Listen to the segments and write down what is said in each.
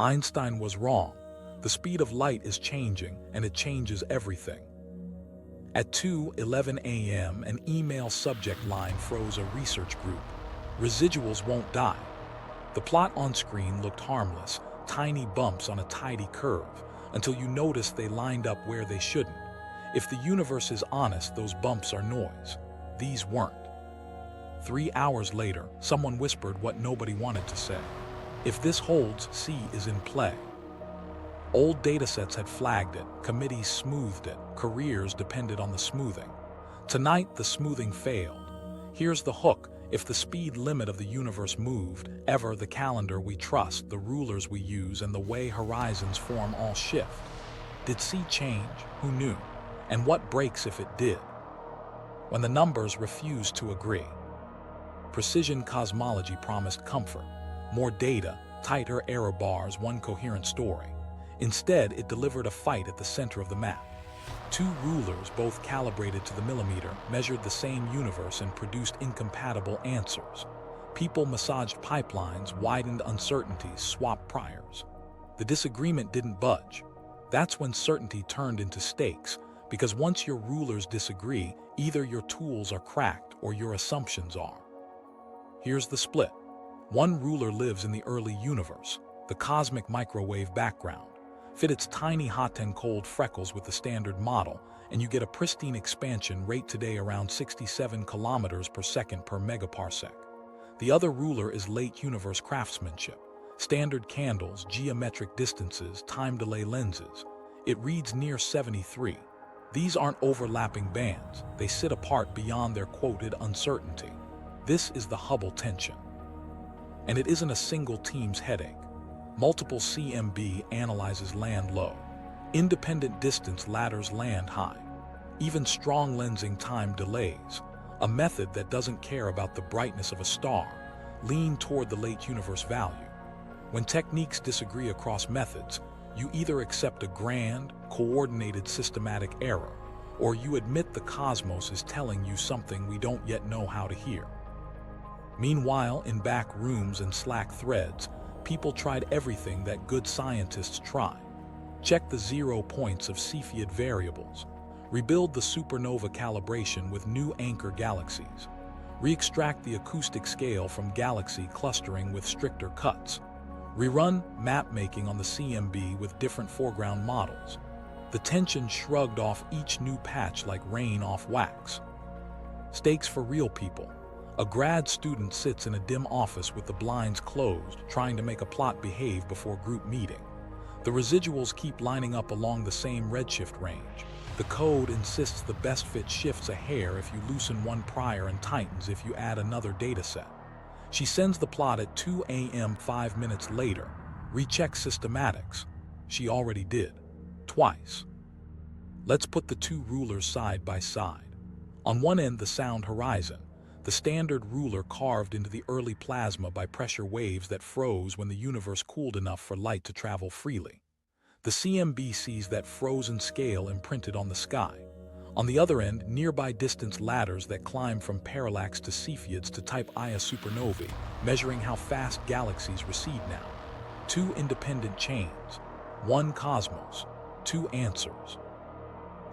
Einstein was wrong. The speed of light is changing, and it changes everything. At 2:11 a.m., an email subject line froze a research group. Residuals won't die. The plot on screen looked harmless, tiny bumps on a tidy curve, until you noticed they lined up where they shouldn't. If the universe is honest, those bumps are noise. These weren't. 3 hours later, someone whispered what nobody wanted to say. If this holds, C is in play. Old datasets had flagged it, committees smoothed it, careers depended on the smoothing. Tonight, the smoothing failed. Here's the hook. If the speed limit of the universe moved, ever the calendar we trust, the rulers we use, and the way horizons form all shift. Did C change? Who knew? And what breaks if it did? When the numbers refused to agree. Precision cosmology promised comfort. More data, tighter error bars, one coherent story. Instead, it delivered a fight at the center of the map. Two rulers, both calibrated to the millimeter, measured the same universe and produced incompatible answers. People massaged pipelines, widened uncertainties, swapped priors. The disagreement didn't budge. That's when certainty turned into stakes, because once your rulers disagree, either your tools are cracked or your assumptions are. Here's the split. One ruler lives in the early universe, the cosmic microwave background. Fit its tiny hot and cold freckles with the standard model, and you get a pristine expansion rate today around 67 kilometers per second per megaparsec. The other ruler is late universe craftsmanship. Standard candles, geometric distances, time delay lenses. It reads near 73. These aren't overlapping bands. They sit apart beyond their quoted uncertainty. This is the Hubble tension. And it isn't a single team's headache. Multiple CMB analyzes land low. Independent distance ladders land high. Even strong lensing time delays. A method that doesn't care about the brightness of a star. Lean toward the late universe value. When techniques disagree across methods, you either accept a grand, coordinated systematic error, or you admit the cosmos is telling you something we don't yet know how to hear. Meanwhile, in back rooms and Slack threads, people tried everything that good scientists try. Check the 0 points of Cepheid variables. Rebuild the supernova calibration with new anchor galaxies. Re-extract the acoustic scale from galaxy clustering with stricter cuts. Rerun map-making on the CMB with different foreground models. The tension shrugged off each new patch like rain off wax. Stakes for real people. A grad student sits in a dim office with the blinds closed, trying to make a plot behave before group meeting. The residuals keep lining up along the same redshift range. The code insists the best fit shifts a hair if you loosen one prior and tightens if you add another dataset. She sends the plot at 2 a.m. 5 minutes later. Recheck systematics. She already did. Twice. Let's put the two rulers side by side. On one end, the sound horizon. The standard ruler carved into the early plasma by pressure waves that froze when the universe cooled enough for light to travel freely. The CMB sees that frozen scale imprinted on the sky. On the other end, nearby distance ladders that climb from parallax to Cepheids to type Ia supernovae, measuring how fast galaxies recede now. Two independent chains. One cosmos. Two answers.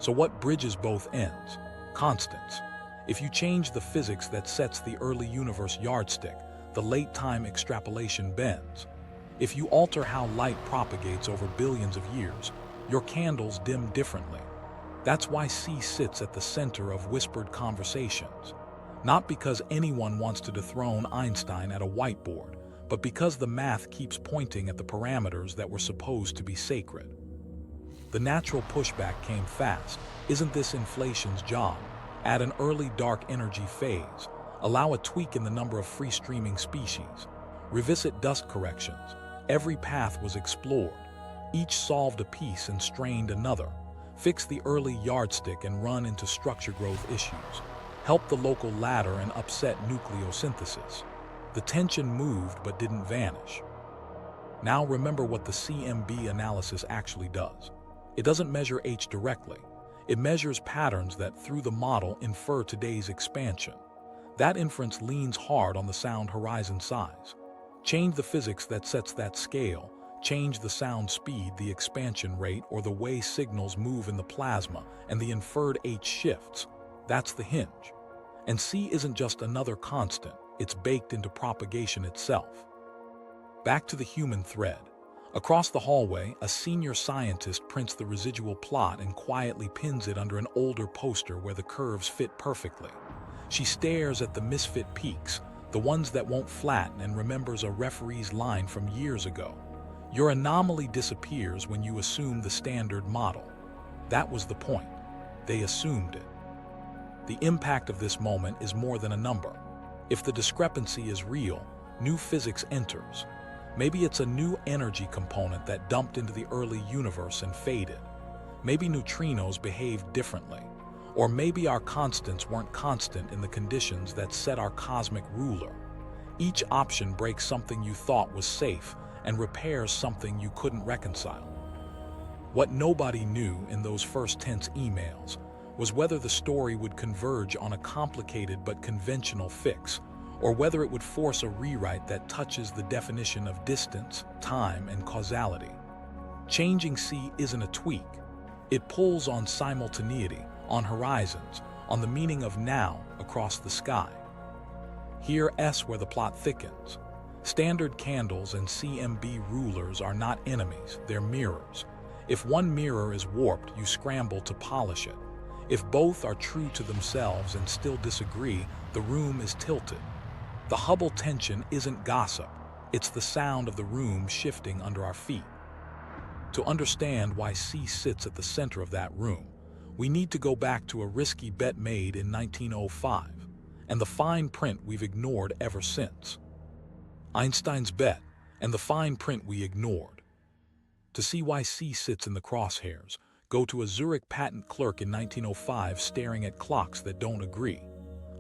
So what bridges both ends? Constants. If you change the physics that sets the early universe yardstick, the late-time extrapolation bends. If you alter how light propagates over billions of years, your candles dim differently. That's why C sits at the center of whispered conversations. Not because anyone wants to dethrone Einstein at a whiteboard, but because the math keeps pointing at the parameters that were supposed to be sacred. The natural pushback came fast. Isn't this inflation's job? Add an early dark energy phase. Allow a tweak in the number of free-streaming species. Revisit dust corrections. Every path was explored. Each solved a piece and strained another. Fix the early yardstick and run into structure growth issues. Help the local ladder and upset nucleosynthesis. The tension moved but didn't vanish. Now remember what the CMB analysis actually does. It doesn't measure H directly. It measures patterns that, through the model, infer today's expansion. That inference leans hard on the sound horizon size. Change the physics that sets that scale, Change the sound speed, the expansion rate, or the way signals move in the plasma, and the inferred H shifts. That's the hinge. And C isn't just another constant, it's baked into propagation itself. Back to the human thread. Across the hallway, a senior scientist prints the residual plot and quietly pins it under an older poster where the curves fit perfectly. She stares at the misfit peaks, the ones that won't flatten, and remembers a referee's line from years ago. Your anomaly disappears when you assume the standard model. That was the point. They assumed it. The impact of this moment is more than a number. If the discrepancy is real, new physics enters. Maybe it's a new energy component that dumped into the early universe and faded. Maybe neutrinos behaved differently. Or maybe our constants weren't constant in the conditions that set our cosmic ruler. Each option breaks something you thought was safe and repairs something you couldn't reconcile. What nobody knew in those first tense emails was whether the story would converge on a complicated but conventional fix, or whether it would force a rewrite that touches the definition of distance, time, and causality. Changing C isn't a tweak. It pulls on simultaneity, on horizons, on the meaning of now across the sky. Here S where the plot thickens. Standard candles and CMB rulers are not enemies, they're mirrors. If one mirror is warped, you scramble to polish it. If both are true to themselves and still disagree, the room is tilted. The Hubble tension isn't gossip, it's the sound of the room shifting under our feet. To understand why C sits at the center of that room, we need to go back to a risky bet made in 1905, and the fine print we've ignored ever since. Einstein's bet, and the fine print we ignored. To see why C sits in the crosshairs, go to a Zurich patent clerk in 1905 staring at clocks that don't agree.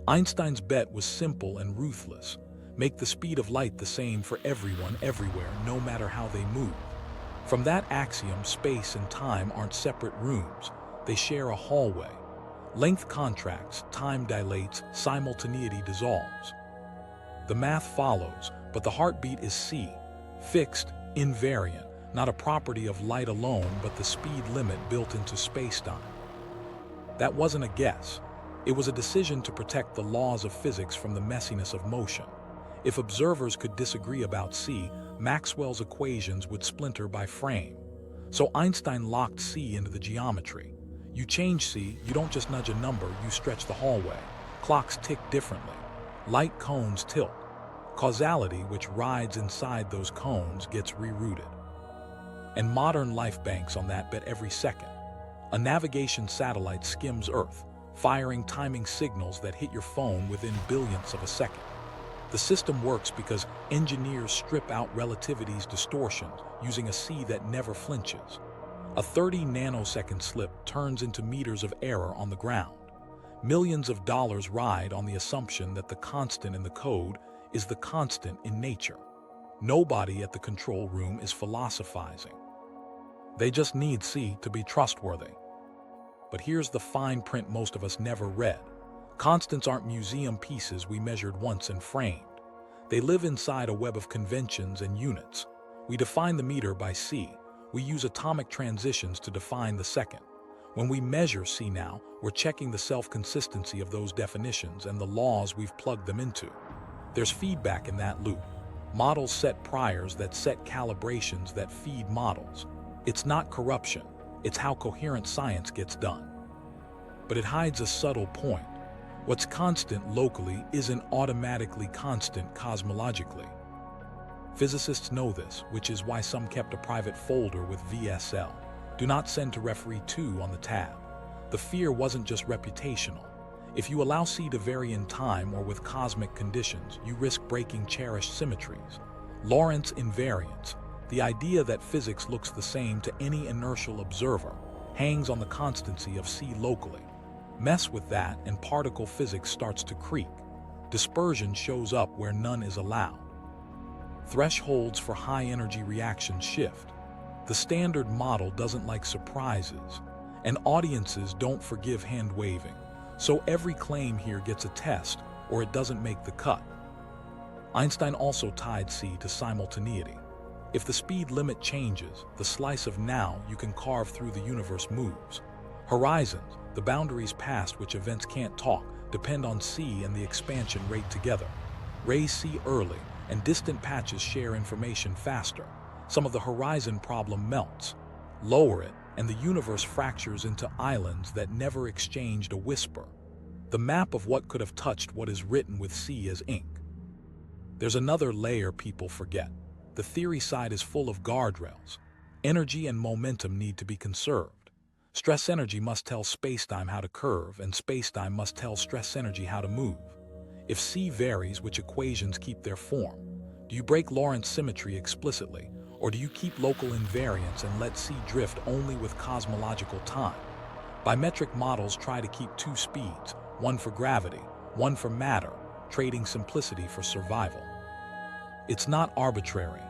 Einstein's bet was simple and ruthless. Make the speed of light the same for everyone, everywhere, no matter how they move. From that axiom, space and time aren't separate rooms. They share a hallway. Length contracts, time dilates, simultaneity dissolves. The math follows, but the heartbeat is C, fixed, invariant, not a property of light alone, but the speed limit built into spacetime. That wasn't a guess. It was a decision to protect the laws of physics from the messiness of motion. If observers could disagree about C, Maxwell's equations would splinter by frame. So Einstein locked C into the geometry. You change C, you don't just nudge a number, you stretch the hallway. Clocks tick differently. Light cones tilt. Causality, which rides inside those cones, gets rerouted. And modern life banks on that bet every second. A navigation satellite skims Earth, firing timing signals that hit your phone within billionths of a second. The system works because engineers strip out relativity's distortions using a C that never flinches. A 30-nanosecond slip turns into meters of error on the ground. Millions of dollars ride on the assumption that the constant in the code is the constant in nature. Nobody at the control room is philosophizing. They just need C to be trustworthy. But here's the fine print most of us never read. Constants aren't museum pieces we measured once and framed. They live inside a web of conventions and units. We define the meter by C. We use atomic transitions to define the second. When we measure C now, we're checking the self-consistency of those definitions and the laws we've plugged them into. There's feedback in that loop. Models set priors that set calibrations that feed models. It's not corruption. It's how coherent science gets done. But it hides a subtle point. What's constant locally isn't automatically constant cosmologically. Physicists know this, which is why some kept a private folder with VSL. Do not send to referee 2 on the tab. The fear wasn't just reputational. If you allow C to vary in time or with cosmic conditions, you risk breaking cherished symmetries. Lorentz invariance, the idea that physics looks the same to any inertial observer, hangs on the constancy of C locally. Mess with that and particle physics starts to creak. Dispersion shows up where none is allowed. Thresholds for high-energy reactions shift. The standard model doesn't like surprises, and audiences don't forgive hand-waving, so every claim here gets a test or it doesn't make the cut. Einstein also tied C to simultaneity. If the speed limit changes, the slice of now you can carve through the universe moves. Horizons, the boundaries past which events can't talk, depend on C and the expansion rate together. Raise C early, and distant patches share information faster. Some of the horizon problem melts. Lower it, and the universe fractures into islands that never exchanged a whisper. The map of what could have touched what is written with C as ink. There's another layer people forget. The theory side is full of guardrails. Energy and momentum need to be conserved. Stress energy must tell spacetime how to curve, and spacetime must tell stress energy how to move. If C varies, which equations keep their form? Do you break Lorentz symmetry explicitly, or do you keep local invariance and let C drift only with cosmological time? Bimetric models try to keep two speeds, one for gravity, one for matter, trading simplicity for survival. It's not arbitrary.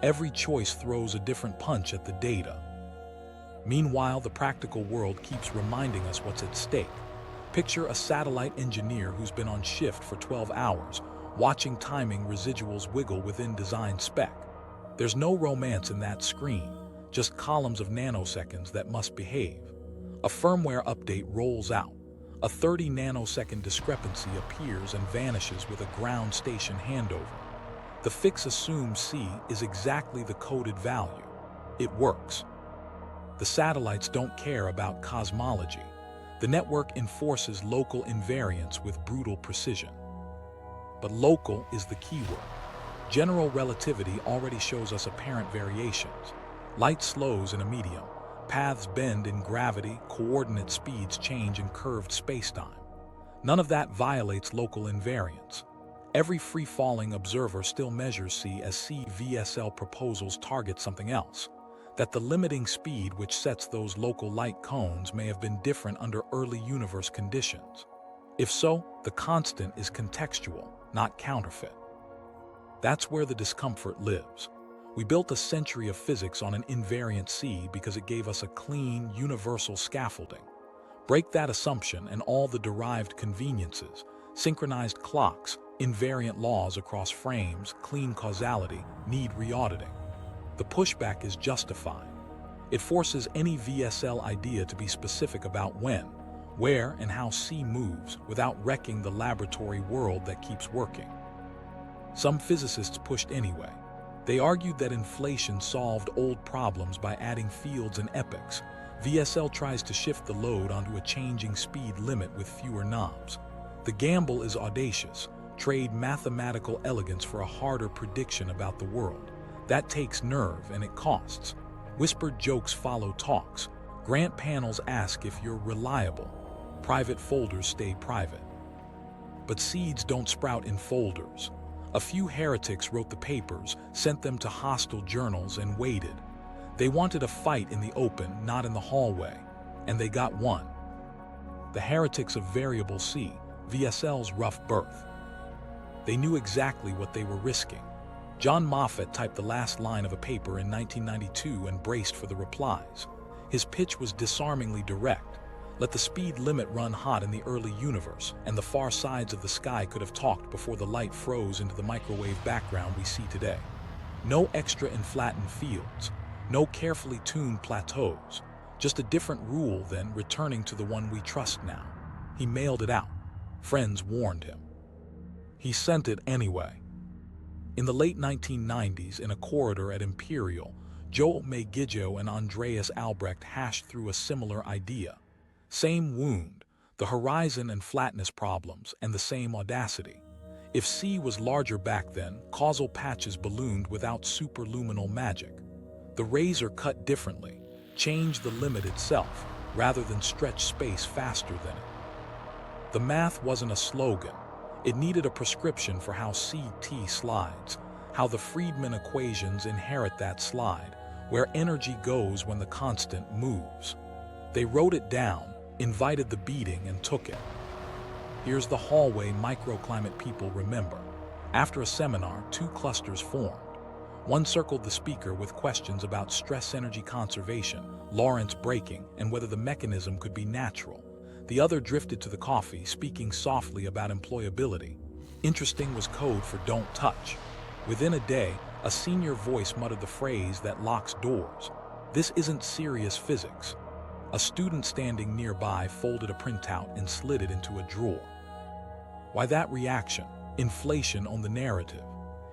Every choice throws a different punch at the data. Meanwhile, the practical world keeps reminding us what's at stake. Picture a satellite engineer who's been on shift for 12 hours, watching timing residuals wiggle within design spec. There's no romance in that screen, just columns of nanoseconds that must behave. A firmware update rolls out. A 30-nanosecond discrepancy appears and vanishes with a ground station handover. The fix assumes C is exactly the coded value. It works. The satellites don't care about cosmology. The network enforces local invariance with brutal precision. But local is the keyword. General relativity already shows us apparent variations. Light slows in a medium. Paths bend in gravity, coordinate speeds change in curved spacetime. None of that violates local invariance. Every free-falling observer still measures C as C VSL proposals target something else. That the limiting speed which sets those local light cones may have been different under early universe conditions. If so, the constant is contextual, not counterfeit. That's where the discomfort lives. We built a century of physics on an invariant C because it gave us a clean, universal scaffolding. Break that assumption and all the derived conveniences, synchronized clocks, invariant laws across frames, clean causality, need re-auditing. The pushback is justified. It forces any VSL idea to be specific about when, where, and how C moves without wrecking the laboratory world that keeps working. Some physicists pushed anyway. They argued that inflation solved old problems by adding fields and epochs. VSL tries to shift the load onto a changing speed limit with fewer knobs. The gamble is audacious. Trade mathematical elegance for a harder prediction about the world. That takes nerve and it costs. Whispered jokes follow talks. Grant panels ask if you're reliable. Private folders stay private. But seeds don't sprout in folders. A few heretics wrote the papers, sent them to hostile journals, and waited. They wanted a fight in the open, not in the hallway. And they got one. The heretics of variable C, VSL's rough birth. They knew exactly what they were risking. John Moffat typed the last line of a paper in 1992 and braced for the replies. His pitch was disarmingly direct. Let the speed limit run hot in the early universe, and the far sides of the sky could have talked before the light froze into the microwave background we see today. No extra inflattened fields, no carefully tuned plateaus, just a different rule than returning to the one we trust now. He mailed it out. Friends warned him. He sent it anyway. In the late 1990s, in a corridor at Imperial, Joe Magueijo and Andreas Albrecht hashed through a similar idea. Same wound, the horizon and flatness problems, and the same audacity. If C was larger back then, causal patches ballooned without superluminal magic. The razor cut differently, changed the limit itself, rather than stretch space faster than it. The math wasn't a slogan. It needed a prescription for how CT slides, how the Friedman equations inherit that slide, where energy goes when the constant moves. They wrote it down, invited the beating, and took it. Here's the hallway microclimate people remember. After a seminar, two clusters formed. One circled the speaker with questions about stress energy conservation, Lorentz breaking, and whether the mechanism could be natural. The other drifted to the coffee, speaking softly about employability. Interesting was code for don't touch. Within a day, A senior voice muttered the phrase that locks doors. "This isn't serious physics." A student standing nearby folded a printout and slid it into a drawer. Why that reaction? Inflation on the narrative.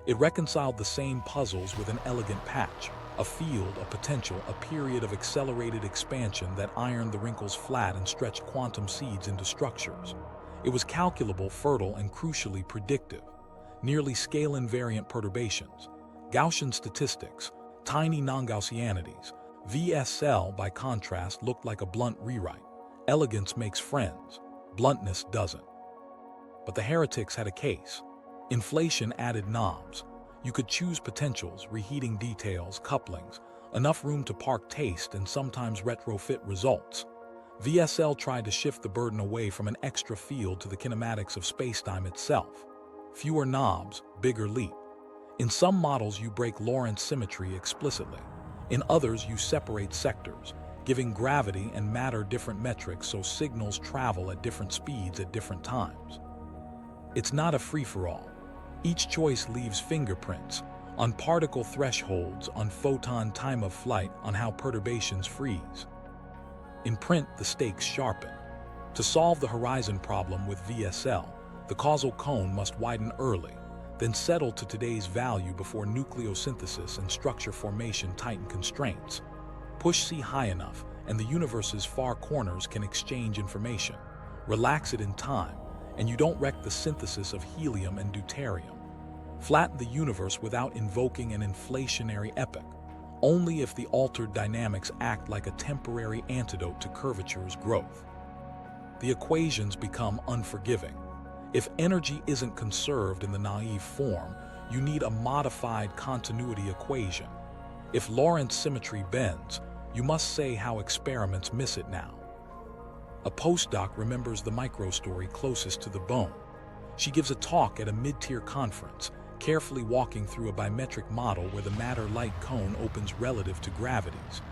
It reconciled the same puzzles with an elegant patch. A field, a potential, a period of accelerated expansion that ironed the wrinkles flat and stretched quantum seeds into structures. It was calculable, fertile, and crucially predictive. Nearly scale-invariant perturbations, Gaussian statistics, tiny non-Gaussianities. VSL, by contrast, looked like a blunt rewrite. Elegance makes friends, bluntness doesn't. But the heretics had a case. Inflation added knobs. You could choose potentials, reheating details, couplings, enough room to park taste and sometimes retrofit results. VSL tried to shift the burden away from an extra field to the kinematics of spacetime itself. Fewer knobs, bigger leap. In some models you break Lorentz symmetry explicitly. In others you separate sectors, giving gravity and matter different metrics so signals travel at different speeds at different times. It's not a free-for-all. Each choice leaves fingerprints on particle thresholds, on photon time of flight, on how perturbations freeze. In print, the stakes sharpen. To solve the horizon problem with VSL, the causal cone must widen early, then settle to today's value before nucleosynthesis and structure formation tighten constraints. Push C high enough, and the universe's far corners can exchange information. Relax it in time, and you don't wreck the synthesis of helium and deuterium. Flatten the universe without invoking an inflationary epoch, only if the altered dynamics act like a temporary antidote to curvature's growth. The equations become unforgiving. If energy isn't conserved in the naive form, you need a modified continuity equation. If Lorentz symmetry bends, you must say how experiments miss it now. A postdoc remembers the microstory closest to the bone. She gives a talk at a mid-tier conference, carefully walking through a biometric model where the matter-light cone opens relative to gravities.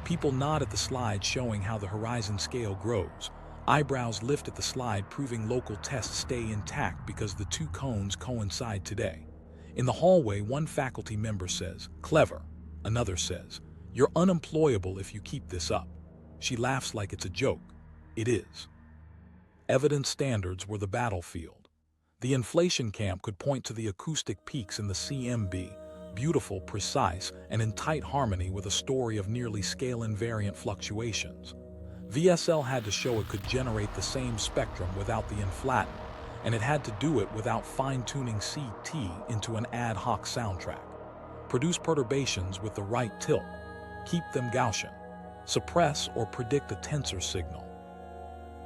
People nod at the slide showing how the horizon scale grows. Eyebrows lift at the slide proving local tests stay intact because the two cones coincide today. In the hallway, one faculty member says, "Clever." Another says, "You're unemployable if you keep this up." She laughs like it's a joke. It is. Evidence standards were the battlefield. The inflation camp could point to the acoustic peaks in the CMB, beautiful, precise, and in tight harmony with a story of nearly scale-invariant fluctuations. VSL had to show it could generate the same spectrum without the inflaton, and it had to do it without fine-tuning CT into an ad hoc soundtrack. Produce perturbations with the right tilt. Keep them Gaussian. Suppress or predict a tensor signal.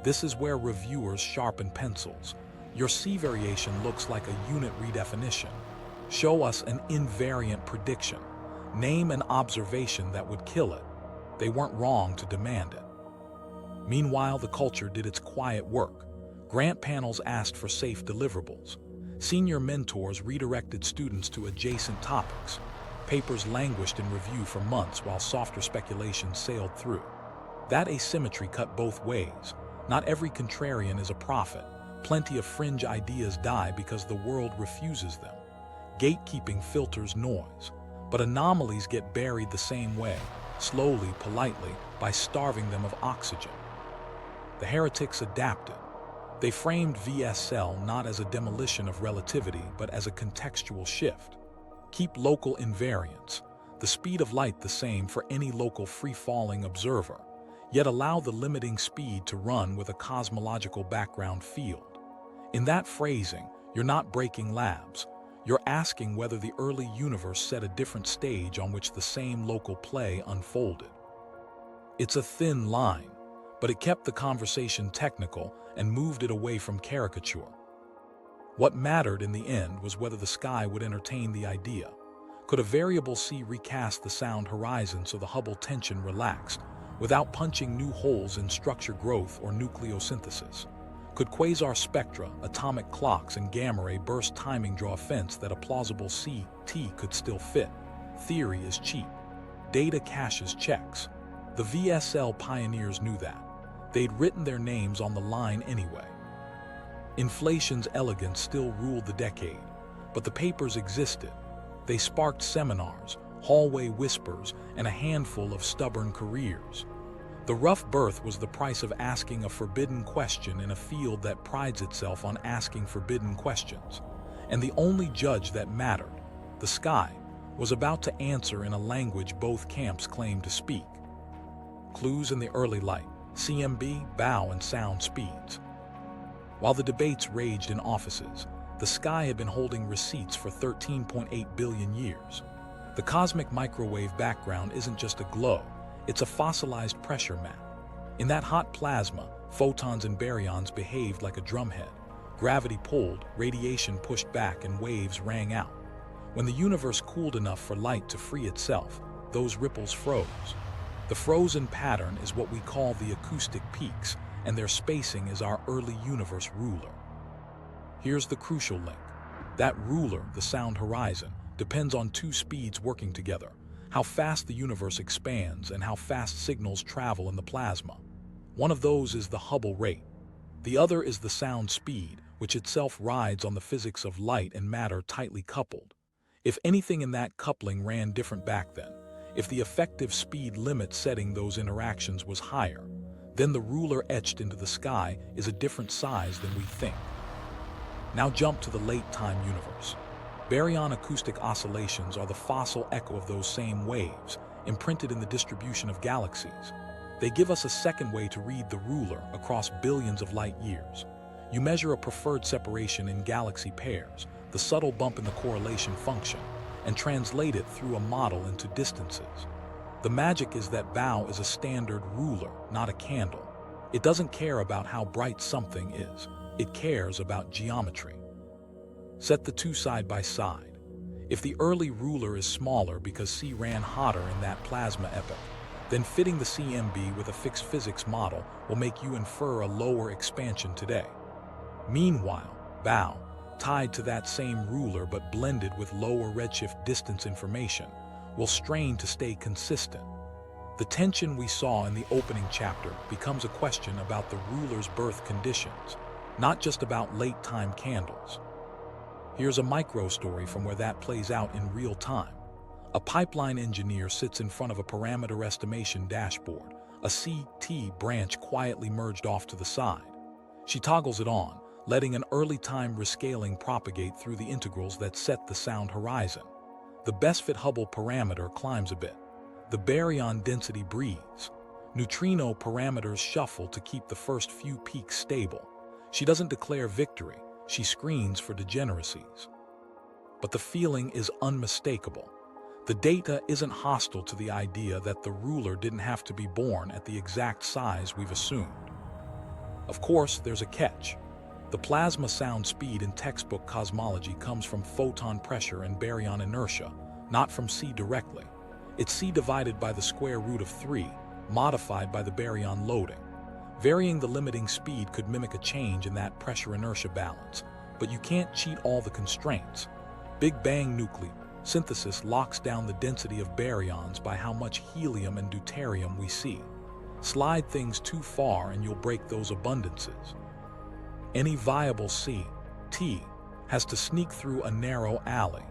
This is where reviewers sharpen pencils. Your C variation looks like a unit redefinition. Show us an invariant prediction. Name an observation that would kill it. They weren't wrong to demand it. Meanwhile, the culture did its quiet work. Grant panels asked for safe deliverables. Senior mentors redirected students to adjacent topics. Papers languished in review for months while softer speculation sailed through. That asymmetry cut both ways. Not every contrarian is a prophet. Plenty of fringe ideas die because the world refuses them. Gatekeeping filters noise. But anomalies get buried the same way, slowly, politely, by starving them of oxygen. The heretics adapted. They framed VSL not as a demolition of relativity, but as a contextual shift. Keep local invariance, the speed of light the same for any local free-falling observer, yet allow the limiting speed to run with a cosmological background field. In that phrasing, you're not breaking labs. You're asking whether the early universe set a different stage on which the same local play unfolded. It's a thin line, but it kept the conversation technical and moved it away from caricature. What mattered in the end was whether the sky would entertain the idea. Could a variable C recast the sound horizon so the Hubble tension relaxed, without punching new holes in structure growth or nucleosynthesis? Could quasar spectra, atomic clocks, and gamma ray burst timing draw a fence that a plausible CT could still fit? Theory is cheap. Data cashes checks. The VSL pioneers knew that. They'd written their names on the line anyway. Inflation's elegance still ruled the decade, but the papers existed. They sparked seminars, hallway whispers, and a handful of stubborn careers. The rough berth was the price of asking a forbidden question in a field that prides itself on asking forbidden questions. And the only judge that mattered, the sky, was about to answer in a language both camps claimed to speak. Clues in the early light: CMB, bow and sound speeds. While the debates raged in offices, the sky had been holding receipts for 13.8 billion years. The cosmic microwave background isn't just a glow, it's a fossilized pressure map. In that hot plasma, photons and baryons behaved like a drumhead. Gravity pulled, radiation pushed back, and waves rang out. When the universe cooled enough for light to free itself, those ripples froze. The frozen pattern is what we call the acoustic peaks, and their spacing is our early universe ruler. Here's the crucial link. That ruler, the sound horizon, depends on two speeds working together: how fast the universe expands and how fast signals travel in the plasma. One of those is the Hubble rate. The other is the sound speed, which itself rides on the physics of light and matter tightly coupled. If anything in that coupling ran different back then, if the effective speed limit setting those interactions was higher, then the ruler etched into the sky is a different size than we think. Now jump to the late-time universe. Baryon acoustic oscillations are the fossil echo of those same waves, imprinted in the distribution of galaxies. They give us a second way to read the ruler across billions of light years. You measure a preferred separation in galaxy pairs, the subtle bump in the correlation function, and translate it through a model into distances. The magic is that bow is a standard ruler, not a candle. It doesn't care about how bright something is. It cares about geometry. Set the two side by side. If the early ruler is smaller because C ran hotter in that plasma epoch, then fitting the CMB with a fixed physics model will make you infer a lower expansion today. Meanwhile, bow, tied to that same ruler but blended with lower redshift distance information, will strain to stay consistent. The tension we saw in the opening chapter becomes a question about the ruler's birth conditions, not just about late-time candles. Here's a micro story from where that plays out in real time. A pipeline engineer sits in front of a parameter estimation dashboard, a CT branch quietly merged off to the side. She toggles it on, letting an early-time rescaling propagate through the integrals that set the sound horizon. The best-fit Hubble parameter climbs a bit. The baryon density breathes. Neutrino parameters shuffle to keep the first few peaks stable. She doesn't declare victory, she screens for degeneracies. But the feeling is unmistakable. The data isn't hostile to the idea that the ruler didn't have to be born at the exact size we've assumed. Of course, there's a catch. The plasma sound speed in textbook cosmology comes from photon pressure and baryon inertia, not from C directly. It's C divided by the square root of 3, modified by the baryon loading. Varying the limiting speed could mimic a change in that pressure-inertia balance, but you can't cheat all the constraints. Big Bang nuclear synthesis locks down the density of baryons by how much helium and deuterium we see. Slide things too far and you'll break those abundances. Any viable CT has to sneak through a narrow alley,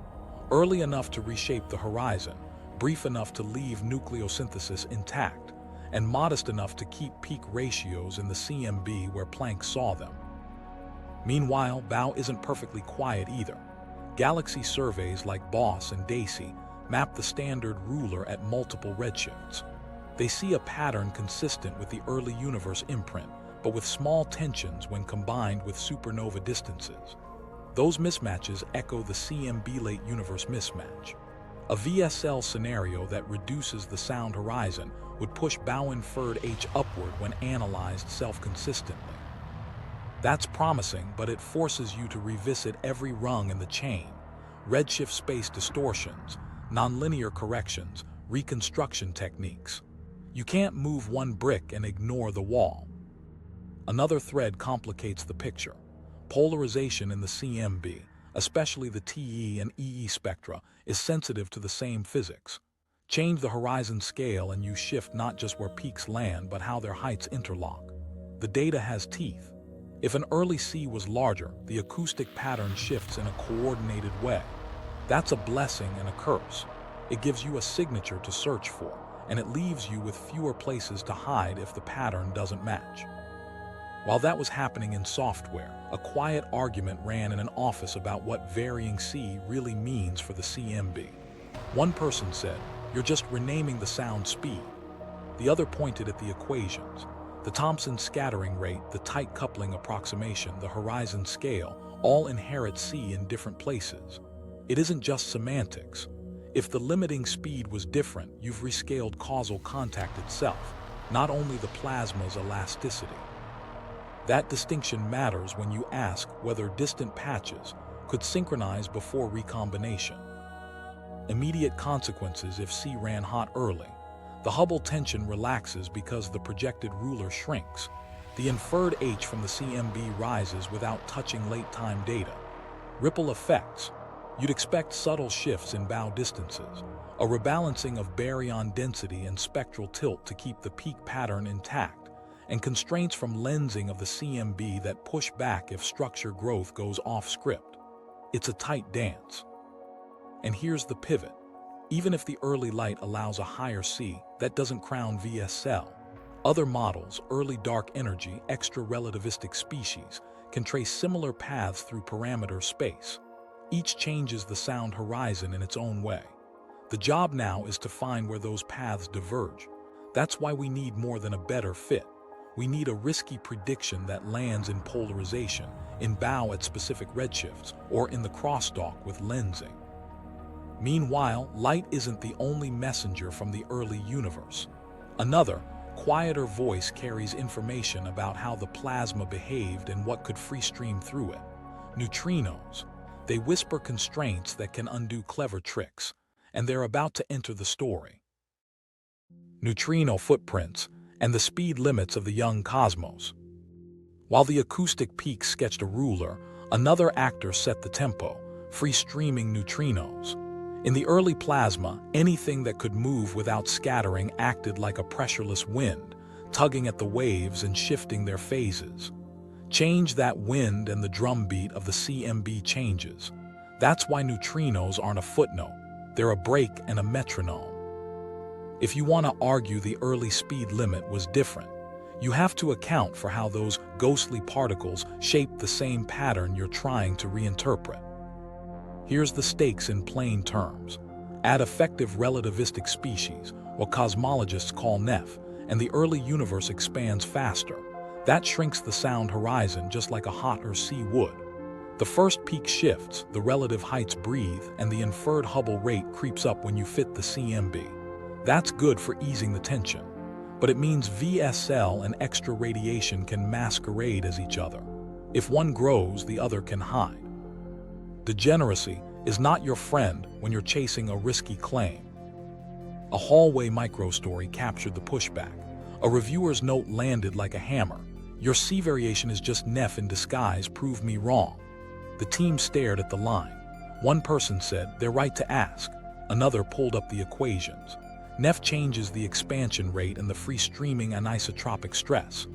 early enough to reshape the horizon, brief enough to leave nucleosynthesis intact, and modest enough to keep peak ratios in the CMB where Planck saw them. Meanwhile, bow isn't perfectly quiet either. Galaxy surveys like BOSS and DESI map the standard ruler at multiple redshifts. They see a pattern consistent with the early universe imprint, but with small tensions when combined with supernova distances. Those mismatches echo the CMB late universe mismatch. A VSL scenario that reduces the sound horizon would push bow inferred H upward when analyzed self-consistently. That's promising, but it forces you to revisit every rung in the chain: redshift space distortions, nonlinear corrections, reconstruction techniques. You can't move one brick and ignore the wall. Another thread complicates the picture. Polarization in the CMB, especially the TE and EE spectra, is sensitive to the same physics. Change the horizon scale and you shift not just where peaks land, but how their heights interlock. The data has teeth. If an early C was larger, the acoustic pattern shifts in a coordinated way. That's a blessing and a curse. It gives you a signature to search for, and it leaves you with fewer places to hide if the pattern doesn't match. While that was happening in software, a quiet argument ran in an office about what varying C really means for the CMB. One person said, "You're just renaming the sound speed." The other pointed at the equations. The Thomson scattering rate, the tight coupling approximation, the horizon scale, all inherit C in different places. It isn't just semantics. If the limiting speed was different, you've rescaled causal contact itself, not only the plasma's elasticity. That distinction matters when you ask whether distant patches could synchronize before recombination. Immediate consequences if C ran hot early. The Hubble tension relaxes because the projected ruler shrinks. The inferred H from the CMB rises without touching late-time data. Ripple effects. You'd expect subtle shifts in bow distances, a rebalancing of baryon density and spectral tilt to keep the peak pattern intact, and constraints from lensing of the CMB that push back if structure growth goes off script. It's a tight dance. And here's the pivot. Even if the early light allows a higher C, that doesn't crown VSL. Other models, early dark energy, extra relativistic species, can trace similar paths through parameter space. Each changes the sound horizon in its own way. The job now is to find where those paths diverge. That's why we need more than a better fit. We need a risky prediction that lands in polarization, in bow at specific redshifts, or in the crosstalk with lensing. Meanwhile, light isn't the only messenger from the early universe. Another, quieter voice carries information about how the plasma behaved and what could free stream through it. Neutrinos. They whisper constraints that can undo clever tricks, and they're about to enter the story. Neutrino footprints and the speed limits of the young cosmos. While the acoustic peak sketched a ruler, another actor set the tempo, free-streaming neutrinos. In the early plasma, anything that could move without scattering acted like a pressureless wind, tugging at the waves and shifting their phases. Change that wind and the drumbeat of the CMB changes. That's why neutrinos aren't a footnote. They're a break and a metronome. If you want to argue the early speed limit was different, you have to account for how those ghostly particles shaped the same pattern you're trying to reinterpret. Here's the stakes in plain terms. Add effective relativistic species, what cosmologists call NEF, and the early universe expands faster. That shrinks the sound horizon just like a hotter sea would. The first peak shifts, the relative heights breathe, and the inferred Hubble rate creeps up when you fit the CMB. That's good for easing the tension, but it means VSL and extra radiation can masquerade as each other. If one grows, the other can hide. Degeneracy is not your friend when you're chasing a risky claim. A hallway microstory captured the pushback. A reviewer's note landed like a hammer. Your C variation is just NEF in disguise, prove me wrong. The team stared at the line. One person said, they're right to ask. Another pulled up the equations. NEF changes the expansion rate and the free-streaming anisotropic stress.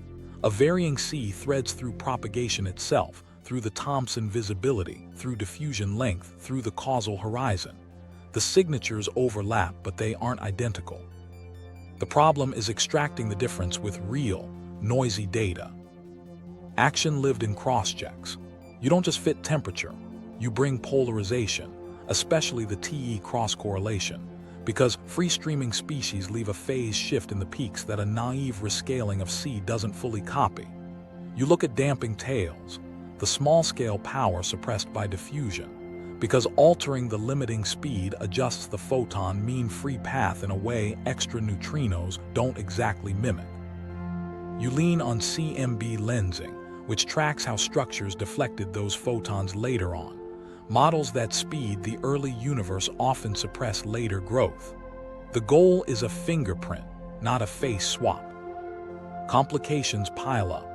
A varying C threads through propagation itself, through the Thomson visibility, through diffusion length, through the causal horizon. The signatures overlap, but they aren't identical. The problem is extracting the difference with real, noisy data. Action lived in cross-checks. You don't just fit temperature, you bring polarization, especially the TE cross-correlation, because free-streaming species leave a phase shift in the peaks that a naive rescaling of C doesn't fully copy. You look at damping tails, the small-scale power suppressed by diffusion, because altering the limiting speed adjusts the photon mean free path in a way extra neutrinos don't exactly mimic. You lean on CMB lensing, which tracks how structures deflected those photons later on. Models that speed the early universe often suppress later growth. The goal is a fingerprint, not a face swap. Complications pile up.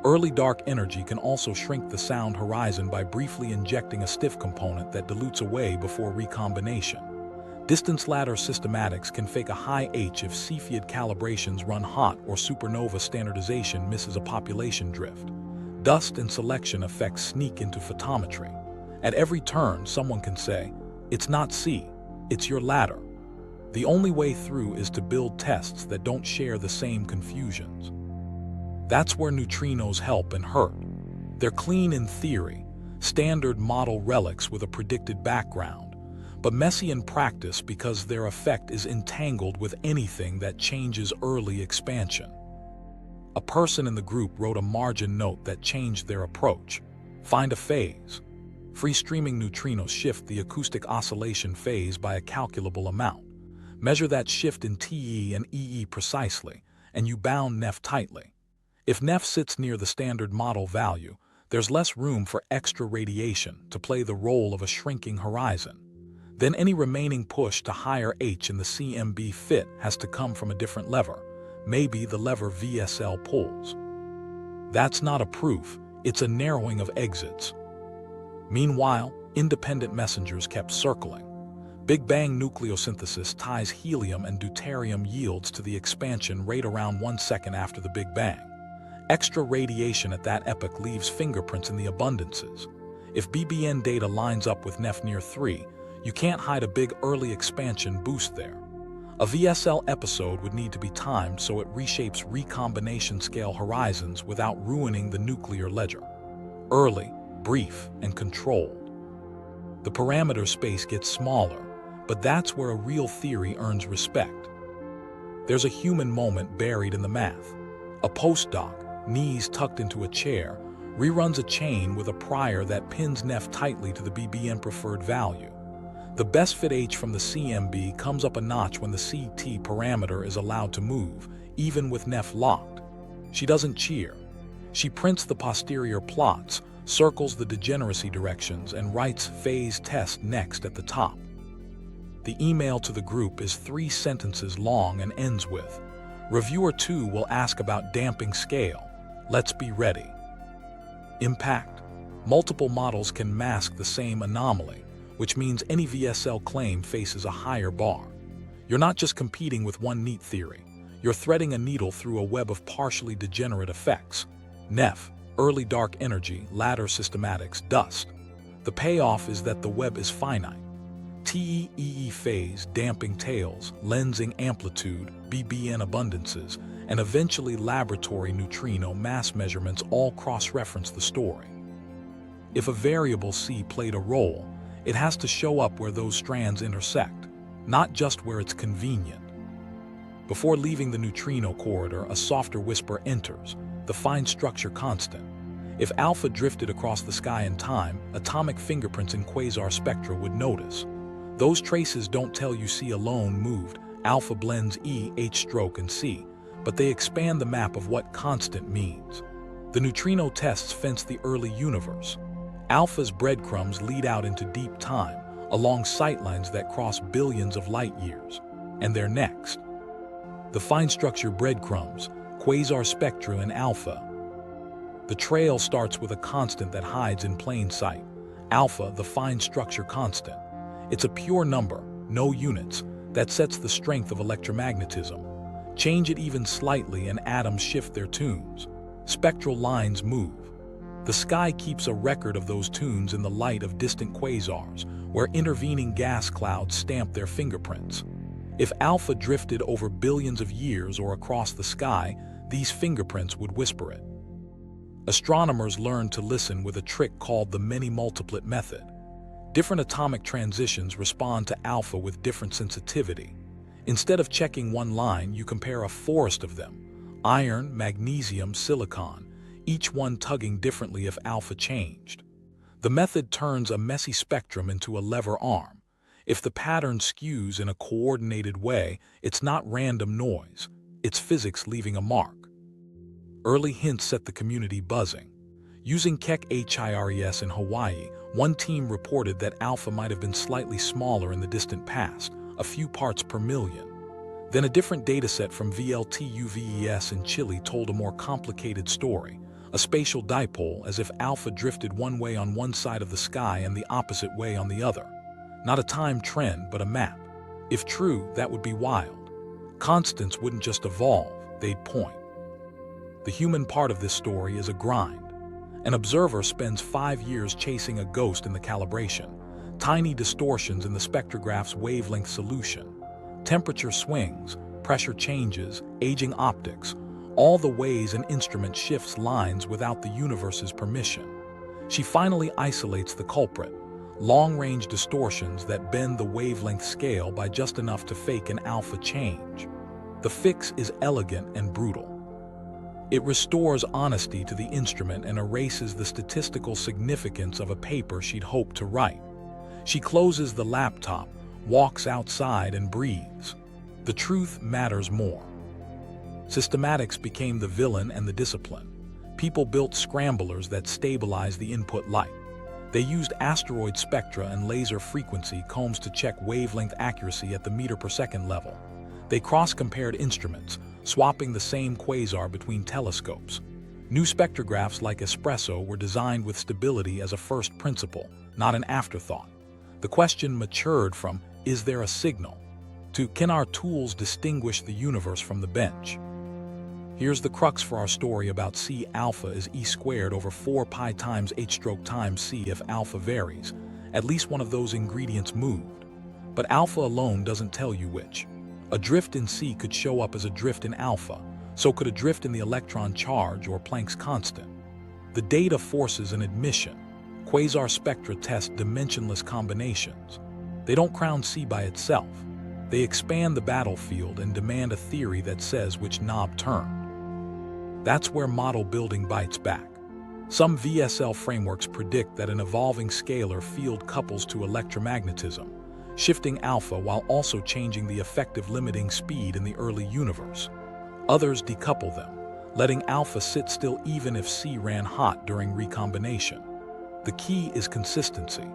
Early dark energy can also shrink the sound horizon by briefly injecting a stiff component that dilutes away before recombination. Distance ladder systematics can fake a high H if Cepheid calibrations run hot or supernova standardization misses a population drift. Dust and selection effects sneak into photometry. At every turn, someone can say, It's not C, it's your ladder. The only way through is to build tests that don't share the same confusions. That's where neutrinos help and hurt. They're clean in theory, standard model relics with a predicted background, but messy in practice because their effect is entangled with anything that changes early expansion. A person in the group wrote a margin note that changed their approach. Find a phase. Free-streaming neutrinos shift the acoustic oscillation phase by a calculable amount. Measure that shift in TE and EE precisely, and you bound NEF tightly. If NEF sits near the standard model value, there's less room for extra radiation to play the role of a shrinking horizon. Then any remaining push to higher H in the CMB fit has to come from a different lever, maybe the lever VSL pulls. That's not a proof, it's a narrowing of exits. Meanwhile, independent messengers kept circling. Big Bang nucleosynthesis ties helium and deuterium yields to the expansion rate around 1 second after the Big Bang. Extra radiation at that epoch leaves fingerprints in the abundances. If BBN data lines up with NEF near 3, you can't hide a big early expansion boost there. A VSL episode would need to be timed so it reshapes recombination scale horizons without ruining the nuclear ledger. Early, brief, and controlled. The parameter space gets smaller, but that's where a real theory earns respect. There's a human moment buried in the math. A postdoc, knees tucked into a chair, reruns a chain with a prior that pins NEF tightly to the BBN preferred value. The best fit H from the CMB comes up a notch when the CT parameter is allowed to move, even with NEF locked. She doesn't cheer. She prints the posterior plots, circles the degeneracy directions, and writes phase test next at the top. The email to the group is 3 sentences long and ends with, "Reviewer 2 will ask about damping scale. Let's be ready." Impact. Multiple models can mask the same anomaly, which means any VSL claim faces a higher bar. You're not just competing with one neat theory. You're threading a needle through a web of partially degenerate effects. NEF, early dark energy, latter systematics, dust. The payoff is that the web is finite. TE-EE phase, damping tails, lensing amplitude, BBN abundances, and eventually laboratory neutrino mass measurements all cross-reference the story. If a variable C played a role, it has to show up where those strands intersect, not just where it's convenient. Before leaving the neutrino corridor, a softer whisper enters, the fine structure constant. If alpha drifted across the sky in time, atomic fingerprints in quasar spectra would notice. Those traces don't tell you C alone moved, alpha blends E, H stroke, and C, but they expand the map of what constant means. The neutrino tests fence the early universe. Alpha's breadcrumbs lead out into deep time, along sightlines that cross billions of light years. And they're next. The fine structure breadcrumbs, quasar spectra and alpha. The trail starts with a constant that hides in plain sight. Alpha, the fine structure constant. It's a pure number, no units, that sets the strength of electromagnetism. Change it even slightly and atoms shift their tunes. Spectral lines move. The sky keeps a record of those tunes in the light of distant quasars, where intervening gas clouds stamp their fingerprints. If alpha drifted over billions of years or across the sky, these fingerprints would whisper it. Astronomers learned to listen with a trick called the many-multiplet method. Different atomic transitions respond to alpha with different sensitivity. Instead of checking one line, you compare a forest of them: iron, magnesium, silicon, each one tugging differently if alpha changed. The method turns a messy spectrum into a lever arm. If the pattern skews in a coordinated way, it's not random noise, it's physics leaving a mark. Early hints set the community buzzing. Using Keck HIRES in Hawaii, one team reported that alpha might have been slightly smaller in the distant past, a few parts per million. Then a different dataset from VLTUVES in Chile told a more complicated story, a spatial dipole as if alpha drifted one way on one side of the sky and the opposite way on the other. Not a time trend, but a map. If true, that would be wild. Constants wouldn't just evolve, they'd point. The human part of this story is a grind. An observer spends 5 years chasing a ghost in the calibration, tiny distortions in the spectrograph's wavelength solution, temperature swings, pressure changes, aging optics, all the ways an instrument shifts lines without the universe's permission. She finally isolates the culprit, long-range distortions that bend the wavelength scale by just enough to fake an alpha change. The fix is elegant and brutal. It restores honesty to the instrument and erases the statistical significance of a paper she'd hoped to write. She closes the laptop, walks outside, and breathes. The truth matters more. Systematics became the villain and the discipline. People built scramblers that stabilized the input light. They used asteroid spectra and laser frequency combs to check wavelength accuracy at the meter-per-second level. They cross-compared instruments, swapping the same quasar between telescopes. New spectrographs like Espresso were designed with stability as a first principle, not an afterthought. The question matured from, is there a signal, to can our tools distinguish the universe from the bench? Here's the crux for our story about C. Alpha is E squared over 4 pi times H stroke times C. If alpha varies, at least one of those ingredients moved. But alpha alone doesn't tell you which. A drift in C could show up as a drift in alpha, so could a drift in the electron charge or Planck's constant. The data forces an admission. Quasar spectra test dimensionless combinations. They don't crown C by itself. They expand the battlefield and demand a theory that says which knob turned. That's where model building bites back. Some VSL frameworks predict that an evolving scalar field couples to electromagnetism, shifting alpha while also changing the effective limiting speed in the early universe. Others decouple them, letting alpha sit still even if C ran hot during recombination. The key is consistency.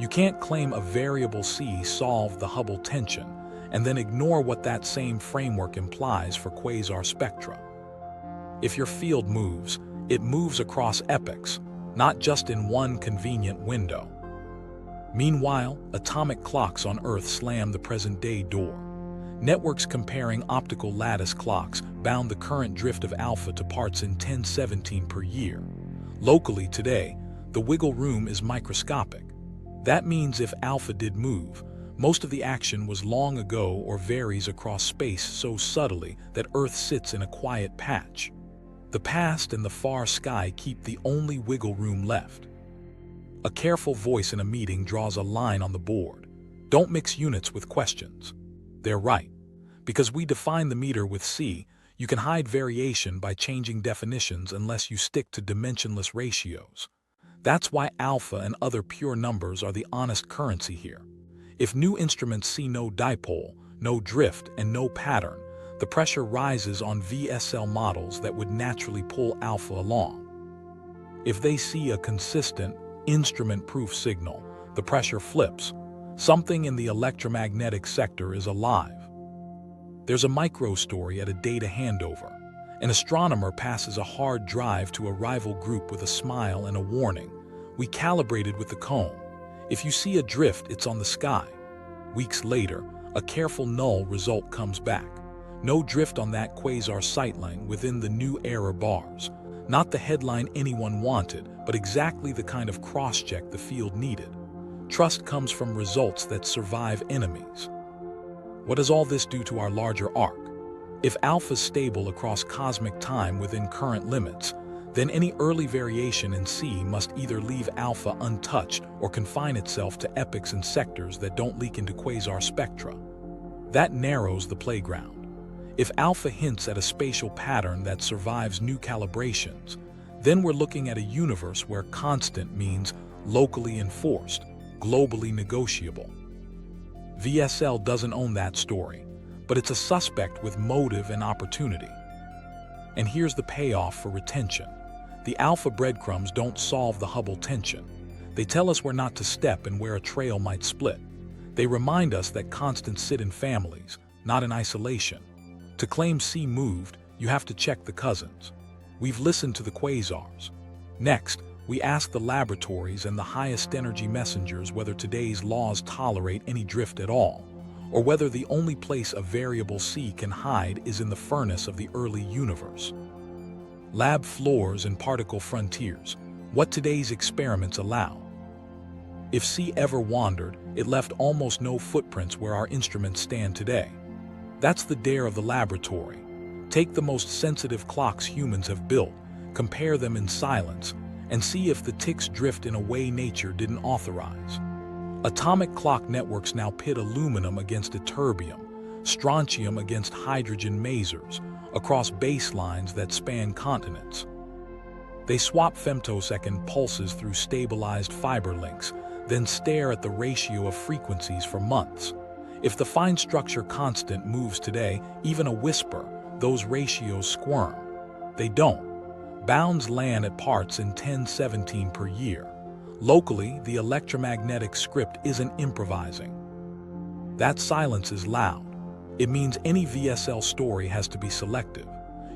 You can't claim a variable C solved the Hubble tension and then ignore what that same framework implies for quasar spectra. If your field moves, it moves across epochs, not just in one convenient window. Meanwhile, atomic clocks on Earth slam the present-day door. Networks comparing optical lattice clocks bound the current drift of alpha to parts in 1017 per year. Locally today, the wiggle room is microscopic. That means if alpha did move, most of the action was long ago or varies across space so subtly that Earth sits in a quiet patch. The past and the far sky keep the only wiggle room left. A careful voice in a meeting draws a line on the board. Don't mix units with questions. They're right. Because we define the meter with C, you can hide variation by changing definitions unless you stick to dimensionless ratios. That's why alpha and other pure numbers are the honest currency here. If new instruments see no dipole, no drift, and no pattern, the pressure rises on VSL models that would naturally pull alpha along. If they see a consistent, instrument-proof signal, the pressure flips. Something in the electromagnetic sector is alive. There's a micro-story at a data handover. An astronomer passes a hard drive to a rival group with a smile and a warning. We calibrated with the comb. If you see a drift, it's on the sky. Weeks later, a careful null result comes back. No drift on that quasar sightline within the new error bars. Not the headline anyone wanted, but exactly the kind of cross-check the field needed. Trust comes from results that survive enemies. What does all this do to our larger arc? If alpha is stable across cosmic time within current limits, then any early variation in C must either leave alpha untouched or confine itself to epochs and sectors that don't leak into quasar spectra. That narrows the playground. If alpha hints at a spatial pattern that survives new calibrations, then we're looking at a universe where constant means locally enforced, globally negotiable. VSL doesn't own that story, but it's a suspect with motive and opportunity. And here's the payoff for retention. The alpha breadcrumbs don't solve the Hubble tension. They tell us where not to step and where a trail might split. They remind us that constants sit in families, not in isolation. To claim C moved, you have to check the cousins. We've listened to the quasars. Next, we ask the laboratories and the highest energy messengers whether today's laws tolerate any drift at all, or whether the only place a variable C can hide is in the furnace of the early universe. Lab floors and particle frontiers, what today's experiments allow. If C ever wandered, it left almost no footprints where our instruments stand today. That's the dare of the laboratory. Take the most sensitive clocks humans have built, compare them in silence, and see if the ticks drift in a way nature didn't authorize. Atomic clock networks now pit aluminum against ytterbium, strontium against hydrogen masers, across baselines that span continents. They swap femtosecond pulses through stabilized fiber links, then stare at the ratio of frequencies for months. If the fine structure constant moves today, even a whisper, those ratios squirm. They don't. Bounds land at parts in 1017 per year. Locally, the electromagnetic script isn't improvising. That silence is loud. It means any VSL story has to be selective.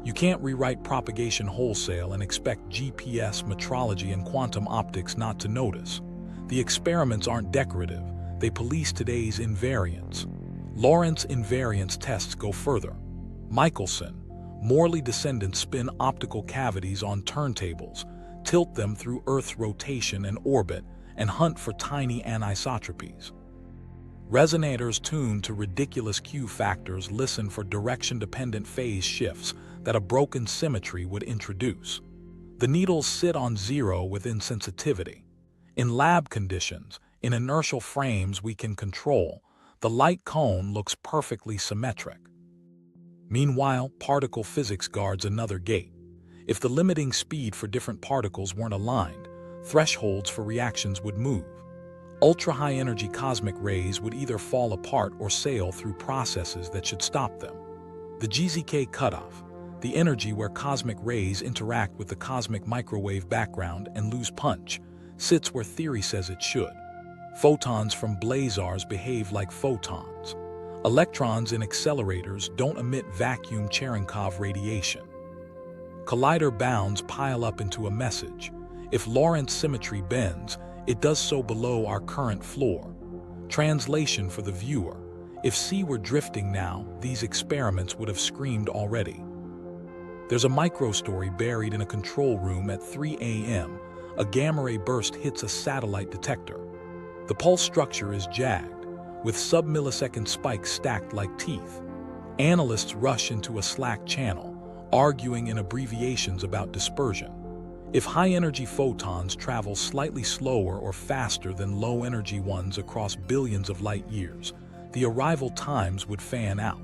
You can't rewrite propagation wholesale and expect GPS, metrology, and quantum optics not to notice. The experiments aren't decorative. They police today's invariance. Lorentz invariance tests go further. Michelson, Morley descendants spin optical cavities on turntables, tilt them through Earth's rotation and orbit, and hunt for tiny anisotropies. Resonators tuned to ridiculous Q factors listen for direction-dependent phase shifts that a broken symmetry would introduce. The needles sit on zero with insensitivity. In lab conditions, in inertial frames we can control, the light cone looks perfectly symmetric. Meanwhile, particle physics guards another gate. If the limiting speed for different particles weren't aligned, thresholds for reactions would move. Ultra-high-energy cosmic rays would either fall apart or sail through processes that should stop them. The GZK cutoff, the energy where cosmic rays interact with the cosmic microwave background and lose punch, sits where theory says it should. Photons from blazars behave like photons. Electrons in accelerators don't emit vacuum Cherenkov radiation. Collider bounds pile up into a message. If Lorentz symmetry bends, it does so below our current floor. Translation for the viewer. If C were drifting now, these experiments would have screamed already. There's a microstory buried in a control room at 3 a.m. A gamma ray burst hits a satellite detector. The pulse structure is jagged, with sub-millisecond spikes stacked like teeth. Analysts rush into a Slack channel, arguing in abbreviations about dispersion. If high-energy photons travel slightly slower or faster than low-energy ones across billions of light years, the arrival times would fan out.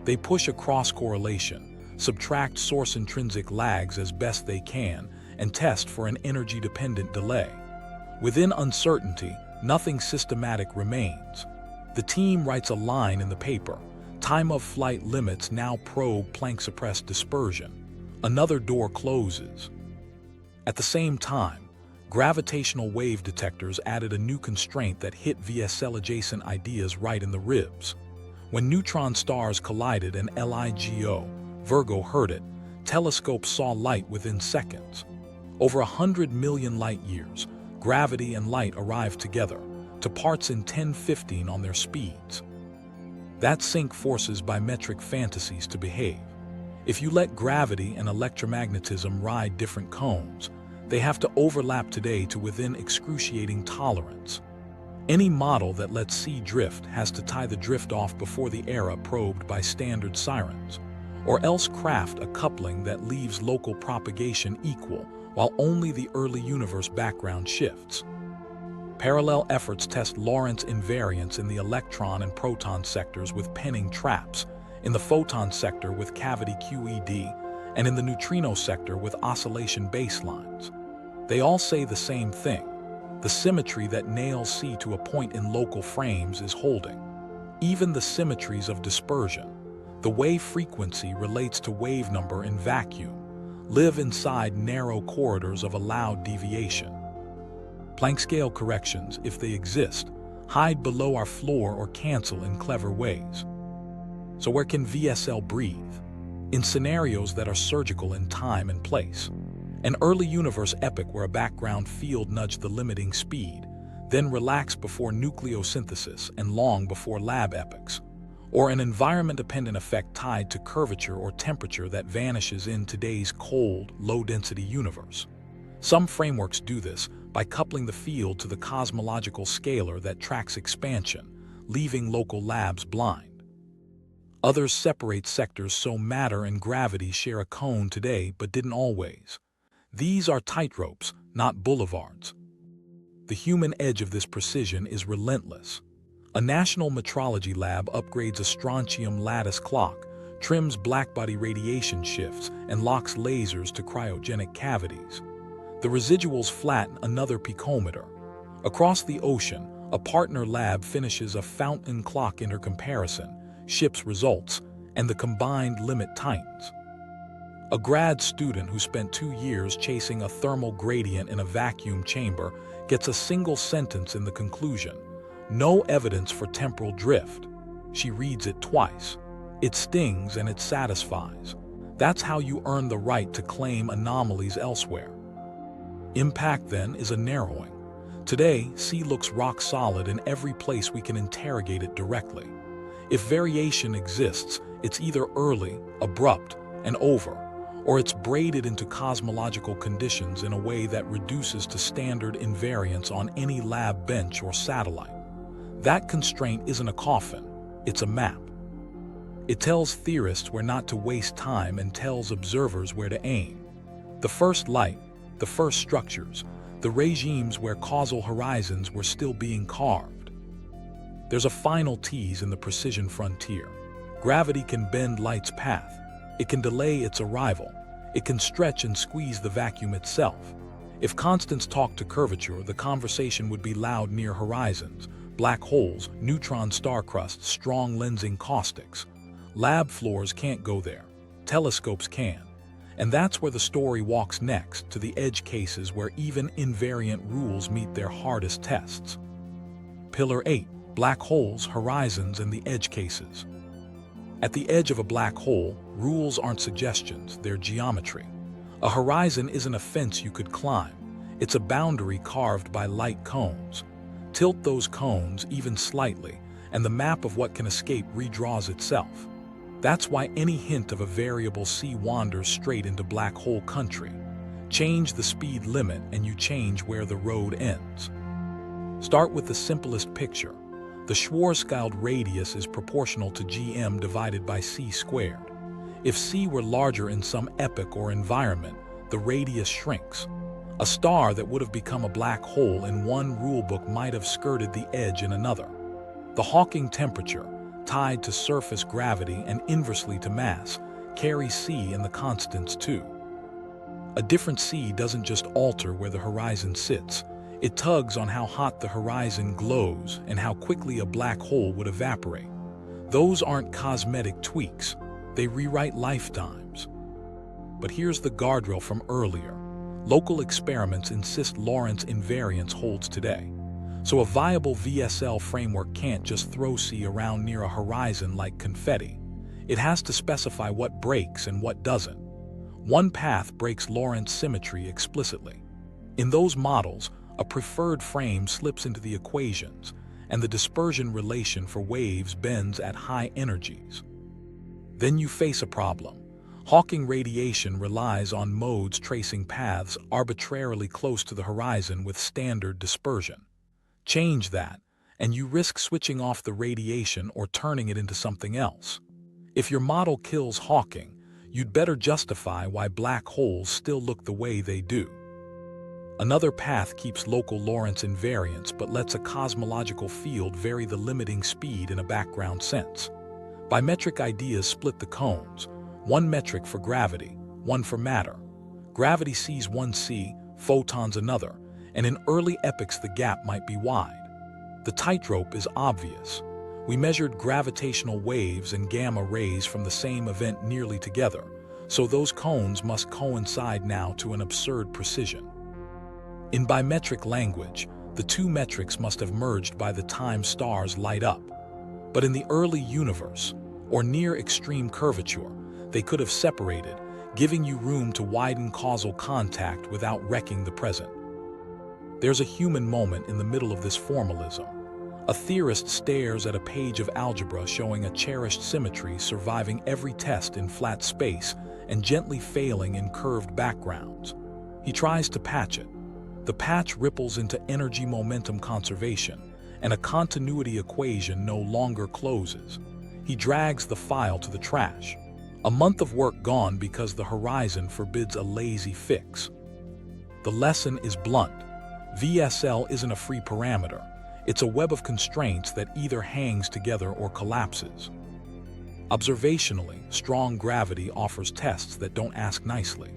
They push a cross-correlation, subtract source-intrinsic lags as best they can, and test for an energy-dependent delay. Within uncertainty, nothing systematic remains. The team writes a line in the paper. Time of flight limits now probe Planck-suppressed dispersion. Another door closes. At the same time, gravitational wave detectors added a new constraint that hit VSL-adjacent ideas right in the ribs. When neutron stars collided and LIGO, Virgo heard it, telescopes saw light within seconds. Over 100 million light years, gravity and light arrived together, to parts in 1015 on their speeds. That sync forces biometric fantasies to behave. If you let gravity and electromagnetism ride different cones, they have to overlap today to within excruciating tolerance. Any model that lets C drift has to tie the drift off before the era probed by standard sirens, or else craft a coupling that leaves local propagation equal while only the early universe background shifts. Parallel efforts test Lorentz invariance in the electron and proton sectors with penning traps, in the photon sector with cavity QED, and in the neutrino sector with oscillation baselines. They all say the same thing. The symmetry that nails C to a point in local frames is holding. Even the symmetries of dispersion, the wave frequency relates to wave number in vacuum, live inside narrow corridors of allowed deviation. Planck scale corrections, if they exist, hide below our floor or cancel in clever ways. So where can VSL breathe? In scenarios that are surgical in time and place. An early universe epoch where a background field nudged the limiting speed, then relaxed before nucleosynthesis and long before lab epochs. Or an environment-dependent effect tied to curvature or temperature that vanishes in today's cold, low-density universe. Some frameworks do this, by coupling the field to the cosmological scalar that tracks expansion, leaving local labs blind. Others separate sectors so matter and gravity share a cone today but didn't always. These are tightropes, not boulevards. The human edge of this precision is relentless. A national metrology lab upgrades a strontium lattice clock, trims blackbody radiation shifts, and locks lasers to cryogenic cavities. The residuals flatten another picometer. Across the ocean, a partner lab finishes a fountain clock intercomparison, ships results, and the combined limit tightens. A grad student who spent 2 years chasing a thermal gradient in a vacuum chamber gets a single sentence in the conclusion: no evidence for temporal drift. She reads it twice. It stings and it satisfies. That's how you earn the right to claim anomalies elsewhere. Impact, then, is a narrowing. Today, C looks rock solid in every place we can interrogate it directly. If variation exists, it's either early, abrupt, and over, or it's braided into cosmological conditions in a way that reduces to standard invariance on any lab bench or satellite. That constraint isn't a coffin, it's a map. It tells theorists where not to waste time and tells observers where to aim. The first light, the first structures, the regimes where causal horizons were still being carved. There's a final tease in the precision frontier. Gravity can bend light's path. It can delay its arrival. It can stretch and squeeze the vacuum itself. If constants talked to curvature, the conversation would be loud near horizons, black holes, neutron star crusts, strong lensing caustics. Lab floors can't go there. Telescopes can. And that's where the story walks next, to the edge cases where even invariant rules meet their hardest tests. Pillar 8. Black holes, horizons, and the edge cases. At the edge of a black hole, rules aren't suggestions, they're geometry. A horizon isn't a fence you could climb. It's a boundary carved by light cones. Tilt those cones even slightly, and the map of what can escape redraws itself. That's why any hint of a variable C wanders straight into black hole country. Change the speed limit and you change where the road ends. Start with the simplest picture. The Schwarzschild radius is proportional to gm divided by c squared. If c were larger in some epoch or environment, the radius shrinks. A star that would have become a black hole in one rulebook might have skirted the edge in another. The Hawking temperature, tied to surface gravity and inversely to mass, carries c in the constants too. A different c doesn't just alter where the horizon sits. It tugs on how hot the horizon glows and how quickly a black hole would evaporate. Those aren't cosmetic tweaks, they rewrite lifetimes. But here's the guardrail from earlier. Local experiments insist Lorentz invariance holds today. So a viable VSL framework can't just throw C around near a horizon like confetti. It has to specify what breaks and what doesn't. One path breaks Lorentz symmetry explicitly. In those models, a preferred frame slips into the equations, and the dispersion relation for waves bends at high energies. Then you face a problem. Hawking radiation relies on modes tracing paths arbitrarily close to the horizon with standard dispersion. Change that, and you risk switching off the radiation or turning it into something else. If your model kills Hawking, you'd better justify why black holes still look the way they do. Another path keeps local Lorentz invariance but lets a cosmological field vary the limiting speed in a background sense. Bimetric ideas split the cones, one metric for gravity, one for matter. Gravity sees one c, photons another, and in early epochs the gap might be wide. The tightrope is obvious. We measured gravitational waves and gamma rays from the same event nearly together, so those cones must coincide now to an absurd precision. In bimetric language, the two metrics must have merged by the time stars light up. But in the early universe, or near extreme curvature, they could have separated, giving you room to widen causal contact without wrecking the present. There's a human moment in the middle of this formalism. A theorist stares at a page of algebra showing a cherished symmetry surviving every test in flat space and gently failing in curved backgrounds. He tries to patch it. The patch ripples into energy momentum conservation, and a continuity equation no longer closes. He drags the file to the trash. A month of work gone because the horizon forbids a lazy fix. The lesson is blunt. VSL isn't a free parameter. It's a web of constraints that either hangs together or collapses. Observationally, strong gravity offers tests that don't ask nicely.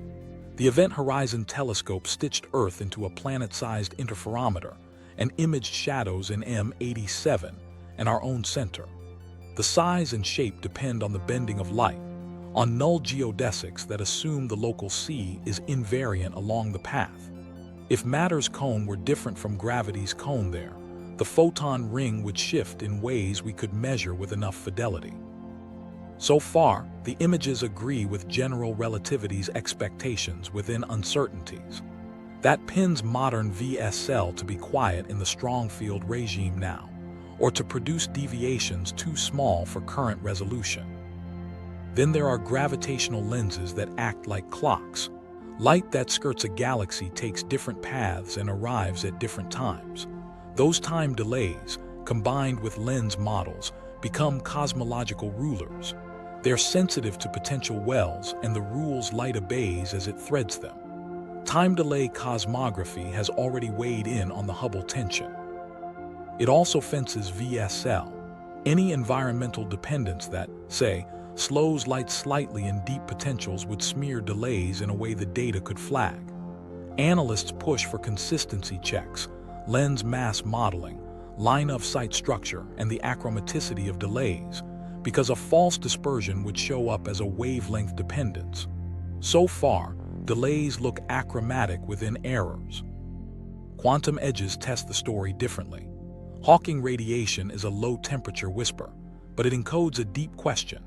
The Event Horizon Telescope stitched Earth into a planet-sized interferometer and imaged shadows in M87 and our own center. The size and shape depend on the bending of light, on null geodesics that assume the local C is invariant along the path. If matter's cone were different from gravity's cone there, the photon ring would shift in ways we could measure with enough fidelity. So far, the images agree with general relativity's expectations within uncertainties. That pins modern VSL to be quiet in the strong field regime now, or to produce deviations too small for current resolution. Then there are gravitational lenses that act like clocks. Light that skirts a galaxy takes different paths and arrives at different times. Those time delays, combined with lens models, become cosmological rulers. They're sensitive to potential wells and the rules light obeys as it threads them. Time delay cosmography has already weighed in on the Hubble tension. It also fences VSL, any environmental dependence that, say, slows light slightly in deep potentials would smear delays in a way the data could flag. Analysts push for consistency checks, lens mass modeling, line of sight structure, and the achromaticity of delays, because a false dispersion would show up as a wavelength dependence. So far, delays look achromatic within errors. Quantum edges test the story differently. Hawking radiation is a low-temperature whisper, but it encodes a deep question.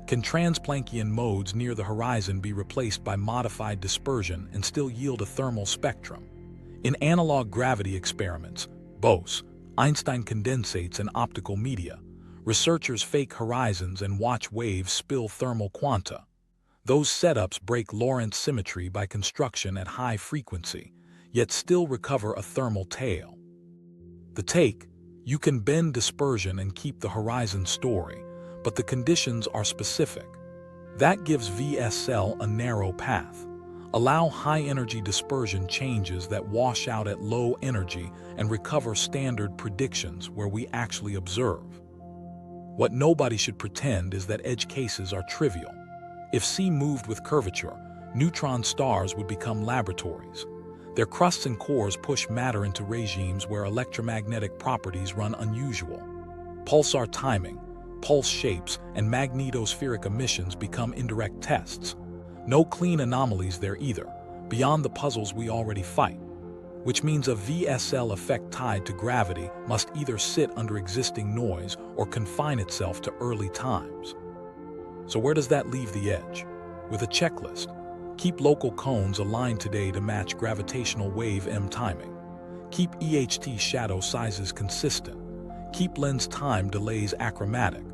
Can transplanckian modes near the horizon be replaced by modified dispersion and still yield a thermal spectrum? In analog gravity experiments, BOS, Einstein condensates and optical media, researchers fake horizons and watch waves spill thermal quanta. Those setups break Lorentz symmetry by construction at high frequency, yet still recover a thermal tail. The take: you can bend dispersion and keep the horizon story, but the conditions are specific. That gives VSL a narrow path. Allow high-energy dispersion changes that wash out at low energy and recover standard predictions where we actually observe. What nobody should pretend is that edge cases are trivial. If C moved with curvature, neutron stars would become laboratories. Their crusts and cores push matter into regimes where electromagnetic properties run unusual. Pulsar timing, pulse shapes, and magnetospheric emissions become indirect tests. No clean anomalies there either, beyond the puzzles we already fight. Which means a VSL effect tied to gravity must either sit under existing noise or confine itself to early times. So where does that leave the edge? With a checklist. Keep local cones aligned today to match gravitational wave M timing. Keep EHT shadow sizes consistent. Keep lens time delays achromatic.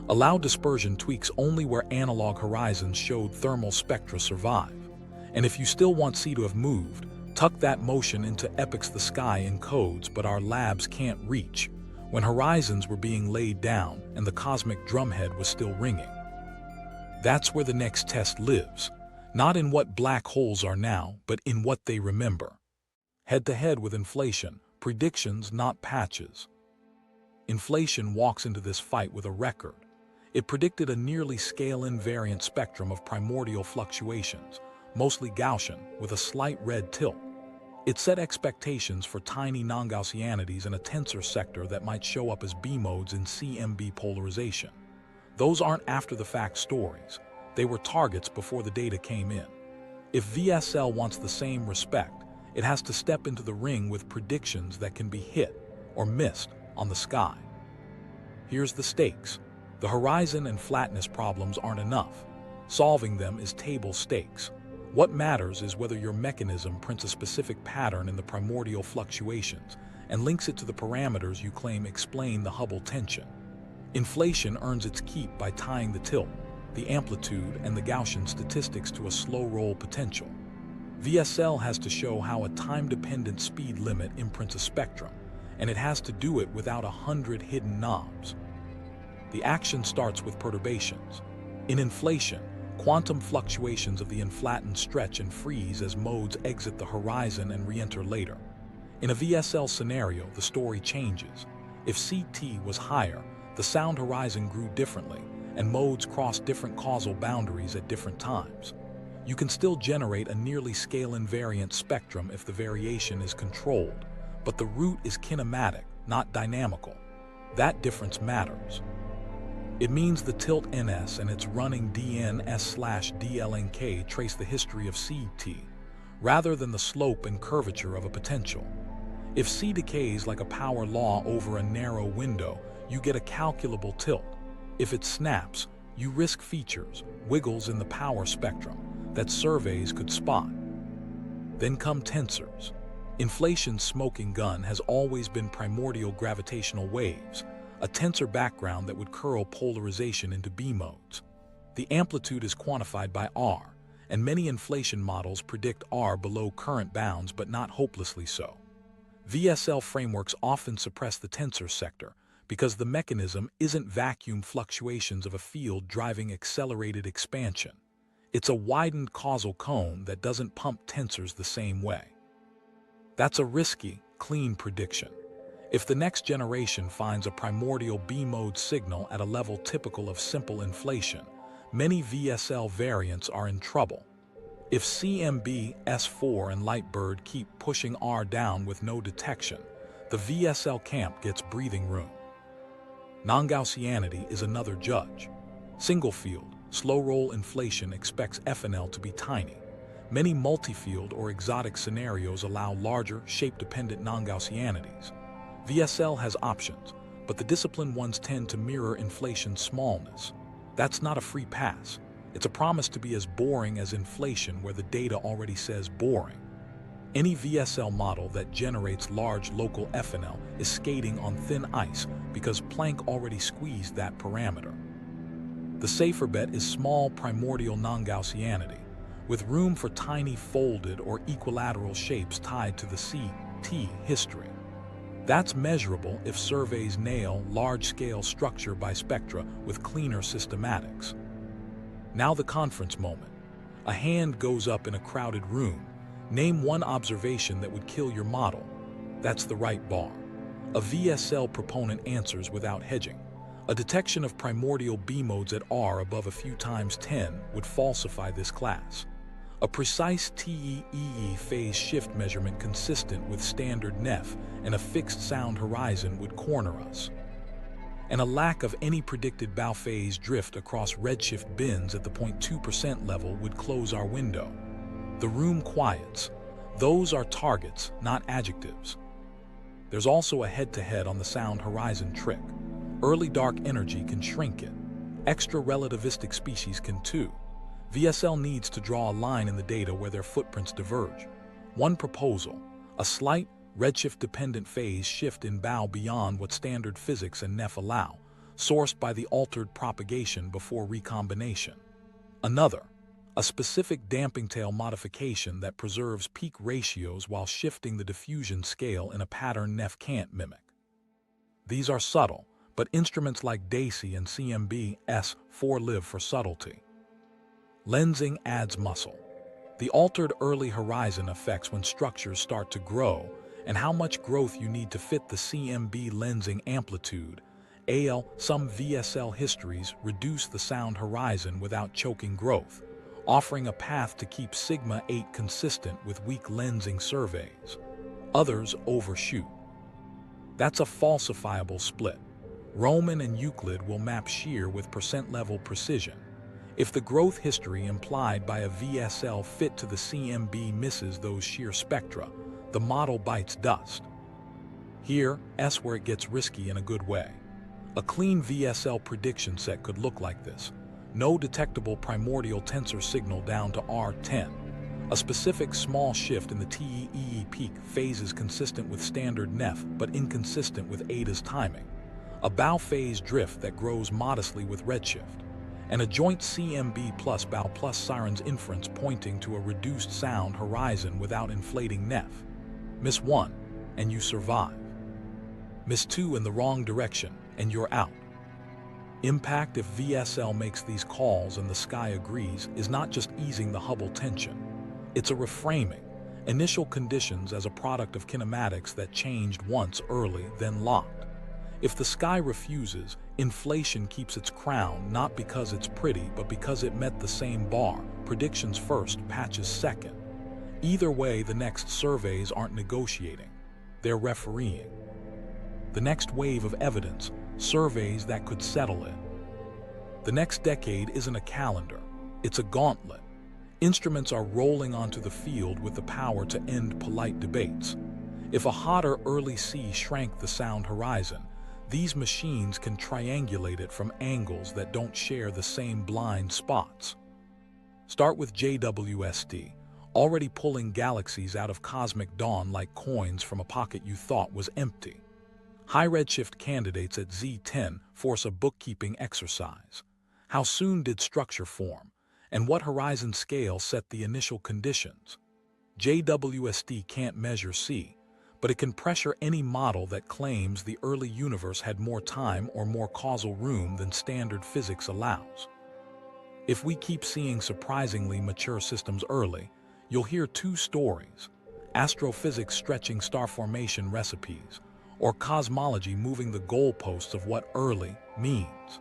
Allow dispersion tweaks only where analog horizons showed thermal spectra survive. And if you still want C to have moved, tuck that motion into epochs the sky encodes but our labs can't reach, when horizons were being laid down and the cosmic drumhead was still ringing. That's where the next test lives, not in what black holes are now, but in what they remember. Head-to-head with inflation, predictions not patches. Inflation walks into this fight with a record. It predicted a nearly scale-invariant spectrum of primordial fluctuations, mostly Gaussian, with a slight red tilt. It set expectations for tiny non-Gaussianities in a tensor sector that might show up as B-modes in CMB polarization. Those aren't after-the-fact stories. They were targets before the data came in. If VSL wants the same respect, it has to step into the ring with predictions that can be hit or missed on the sky. Here's the stakes. The horizon and flatness problems aren't enough. Solving them is table stakes. What matters is whether your mechanism prints a specific pattern in the primordial fluctuations and links it to the parameters you claim explain the Hubble tension. Inflation earns its keep by tying the tilt, the amplitude, and the Gaussian statistics to a slow roll potential. VSL has to show how a time-dependent speed limit imprints a spectrum, and it has to do it without 100 hidden knobs. The action starts with perturbations. In inflation, quantum fluctuations of the inflattened stretch and freeze as modes exit the horizon and re-enter later. In a VSL scenario, the story changes. If CT was higher, the sound horizon grew differently, and modes crossed different causal boundaries at different times. You can still generate a nearly scale-invariant spectrum if the variation is controlled, but the route is kinematic, not dynamical. That difference matters. It means the tilt ns and its running dns/dlnk trace the history of CT, rather than the slope and curvature of a potential. If C decays like a power law over a narrow window, you get a calculable tilt. If it snaps, you risk features, wiggles in the power spectrum, that surveys could spot. Then come tensors. Inflation's smoking gun has always been primordial gravitational waves, a tensor background that would curl polarization into B modes. The amplitude is quantified by R, and many inflation models predict R below current bounds but not hopelessly so. VSL frameworks often suppress the tensor sector because the mechanism isn't vacuum fluctuations of a field driving accelerated expansion. It's a widened causal cone that doesn't pump tensors the same way. That's a risky, clean prediction. If the next generation finds a primordial B-mode signal at a level typical of simple inflation, many VSL variants are in trouble. If CMB-S4 and Lightbird keep pushing R down with no detection, the VSL camp gets breathing room. Non-Gaussianity is another judge. Single-field, slow-roll inflation expects FNL to be tiny. Many multi-field or exotic scenarios allow larger, shape-dependent non-Gaussianities. VSL has options, but the disciplined ones tend to mirror inflation's smallness. That's not a free pass. It's a promise to be as boring as inflation where the data already says boring. Any VSL model that generates large local FNL is skating on thin ice because Planck already squeezed that parameter. The safer bet is small primordial non-Gaussianity, with room for tiny folded or equilateral shapes tied to the CT history. That's measurable if surveys nail large-scale structure by spectra with cleaner systematics. Now the conference moment. A hand goes up in a crowded room. Name one observation that would kill your model. That's the right bar. A VSL proponent answers without hedging. A detection of primordial B-modes at R above a few times 10 would falsify this class. A precise TEEE phase shift measurement consistent with standard NEF and a fixed sound horizon would corner us. And a lack of any predicted bow phase drift across redshift bins at the 0.2% level would close our window. The room quiets. Those are targets, not adjectives. There's also a head-to-head on the sound horizon trick. Early dark energy can shrink it. Extra relativistic species can too. VSL needs to draw a line in the data where their footprints diverge. One proposal, a slight, redshift-dependent phase shift in bow beyond what standard physics and NEF allow, sourced by the altered propagation before recombination. Another, a specific damping tail modification that preserves peak ratios while shifting the diffusion scale in a pattern NEF can't mimic. These are subtle, but instruments like DESI and CMB-S4 live for subtlety. Lensing adds muscle. The altered early horizon affects when structures start to grow and how much growth you need to fit the CMB lensing amplitude. Some VSL histories reduce the sound horizon without choking growth, offering a path to keep sigma 8 consistent with weak lensing surveys. Others overshoot. That's a falsifiable split. Roman and Euclid will map shear with percent-level precision. If the growth history implied by a VSL fit to the CMB misses those shear spectra, the model bites dust. Here's where it gets risky in a good way. A clean VSL prediction set could look like this. No detectable primordial tensor signal down to R10. A specific small shift in the TEE peak phases consistent with standard NEF but inconsistent with Ada's timing. A bow phase drift that grows modestly with redshift. and a joint CMB plus bow plus sirens inference pointing to a reduced sound horizon without inflating NEF. Miss 1, and you survive. Miss 2 in the wrong direction, and you're out. Impact if VSL makes these calls and the sky agrees is not just easing the Hubble tension. It's a reframing, initial conditions as a product of kinematics that changed once early, then locked. If the sky refuses, inflation keeps its crown not because it's pretty but because it met the same bar, predictions first, patches second. Either way, the next surveys aren't negotiating, they're refereeing. The next wave of evidence, surveys that could settle it. The next decade isn't a calendar, it's a gauntlet. Instruments are rolling onto the field with the power to end polite debates. If a hotter early sea shrank the sound horizon, these machines can triangulate it from angles that don't share the same blind spots. Start with JWST, already pulling galaxies out of cosmic dawn like coins from a pocket you thought was empty. High redshift candidates at Z10 force a bookkeeping exercise. How soon did structure form, and what horizon scale set the initial conditions? JWST can't measure C, but it can pressure any model that claims the early universe had more time or more causal room than standard physics allows. If we keep seeing surprisingly mature systems early, you'll hear two stories: astrophysics stretching star formation recipes, or cosmology moving the goalposts of what early means.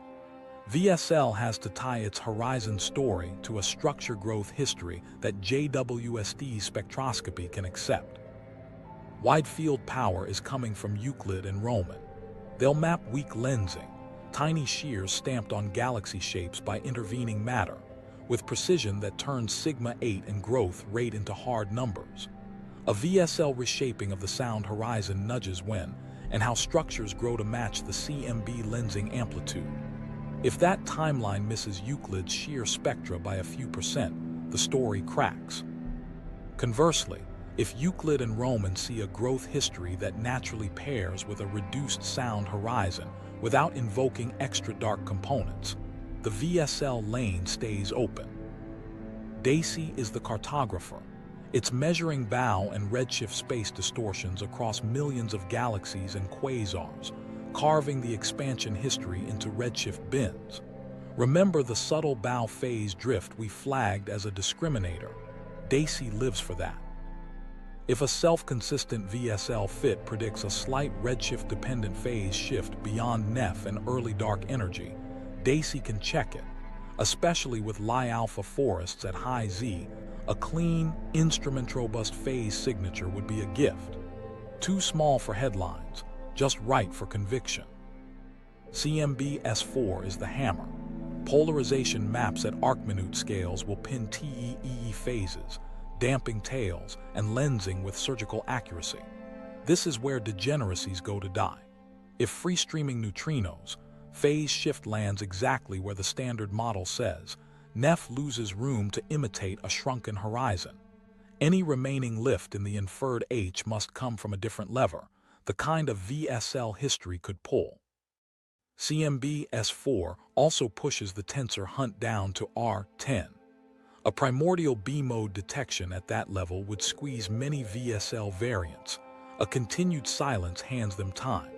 VSL has to tie its horizon story to a structure growth history that JWST spectroscopy can accept. Wide field power is coming from Euclid and Roman. They'll map weak lensing, tiny shears stamped on galaxy shapes by intervening matter, with precision that turns sigma 8 and growth rate into hard numbers. A VSL reshaping of the sound horizon nudges when and how structures grow to match the CMB lensing amplitude. If that timeline misses Euclid's shear spectra by a few percent, the story cracks. Conversely, if Euclid and Roman see a growth history that naturally pairs with a reduced sound horizon without invoking extra dark components, the VSL lane stays open. DESI is the cartographer. It's measuring bow and redshift space distortions across millions of galaxies and quasars, carving the expansion history into redshift bins. Remember the subtle bow phase drift we flagged as a discriminator? DESI lives for that. If a self-consistent VSL fit predicts a slight redshift-dependent phase shift beyond NEF and early dark energy, DESI can check it. Especially with Lie alpha forests at high Z, a clean, instrument-robust phase signature would be a gift. Too small for headlines, just right for conviction. CMB-S4 is the hammer. Polarization maps at arc-minute scales will pin TEE phases, damping tails, and lensing with surgical accuracy. This is where degeneracies go to die. If free-streaming neutrinos, phase shift lands exactly where the standard model says, NEF loses room to imitate a shrunken horizon. Any remaining lift in the inferred H must come from a different lever, the kind of VSL history could pull. CMB-S4 also pushes the tensor hunt down to R10. A primordial B-mode detection at that level would squeeze many VSL variants. A continued silence hands them time.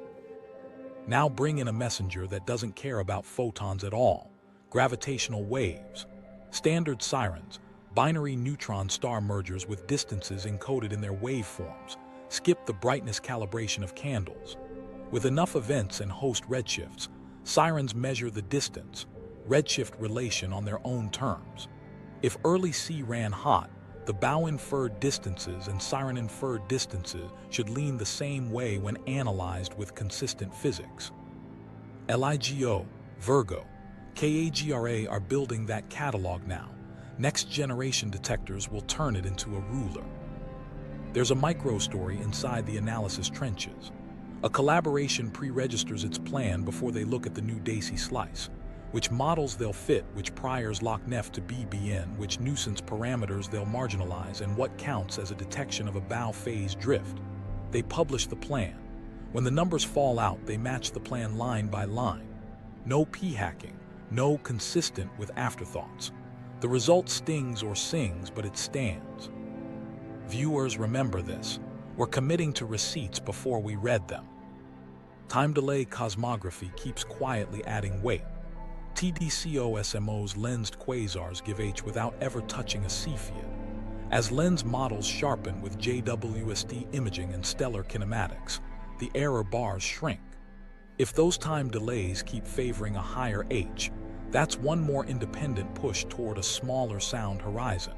Now bring in a messenger that doesn't care about photons at all: gravitational waves. Standard sirens, binary neutron star mergers with distances encoded in their waveforms, skip the brightness calibration of candles. With enough events and host redshifts, sirens measure the distance, redshift relation on their own terms. If early C ran hot, the bow-inferred distances and siren-inferred distances should lean the same way when analyzed with consistent physics. LIGO, Virgo, KAGRA are building that catalog now. Next-generation detectors will turn it into a ruler. There's a micro-story inside the analysis trenches. A collaboration pre-registers its plan before they look at the new DESI slice. Which models they'll fit, which priors lock NEF to BBN, which nuisance parameters they'll marginalize, and what counts as a detection of a bow phase drift. They publish the plan. When the numbers fall out, they match the plan line by line. No p-hacking, No consistent with afterthoughts. The result stings or sings, but it stands. Viewers, remember this. We're committing to receipts before we read them. Time delay cosmography keeps quietly adding weight. TDCOSMO's lensed quasars give H without ever touching a Cepheid. As lens models sharpen with JWST imaging and stellar kinematics, the error bars shrink. If those time delays keep favoring a higher H, that's one more independent push toward a smaller sound horizon.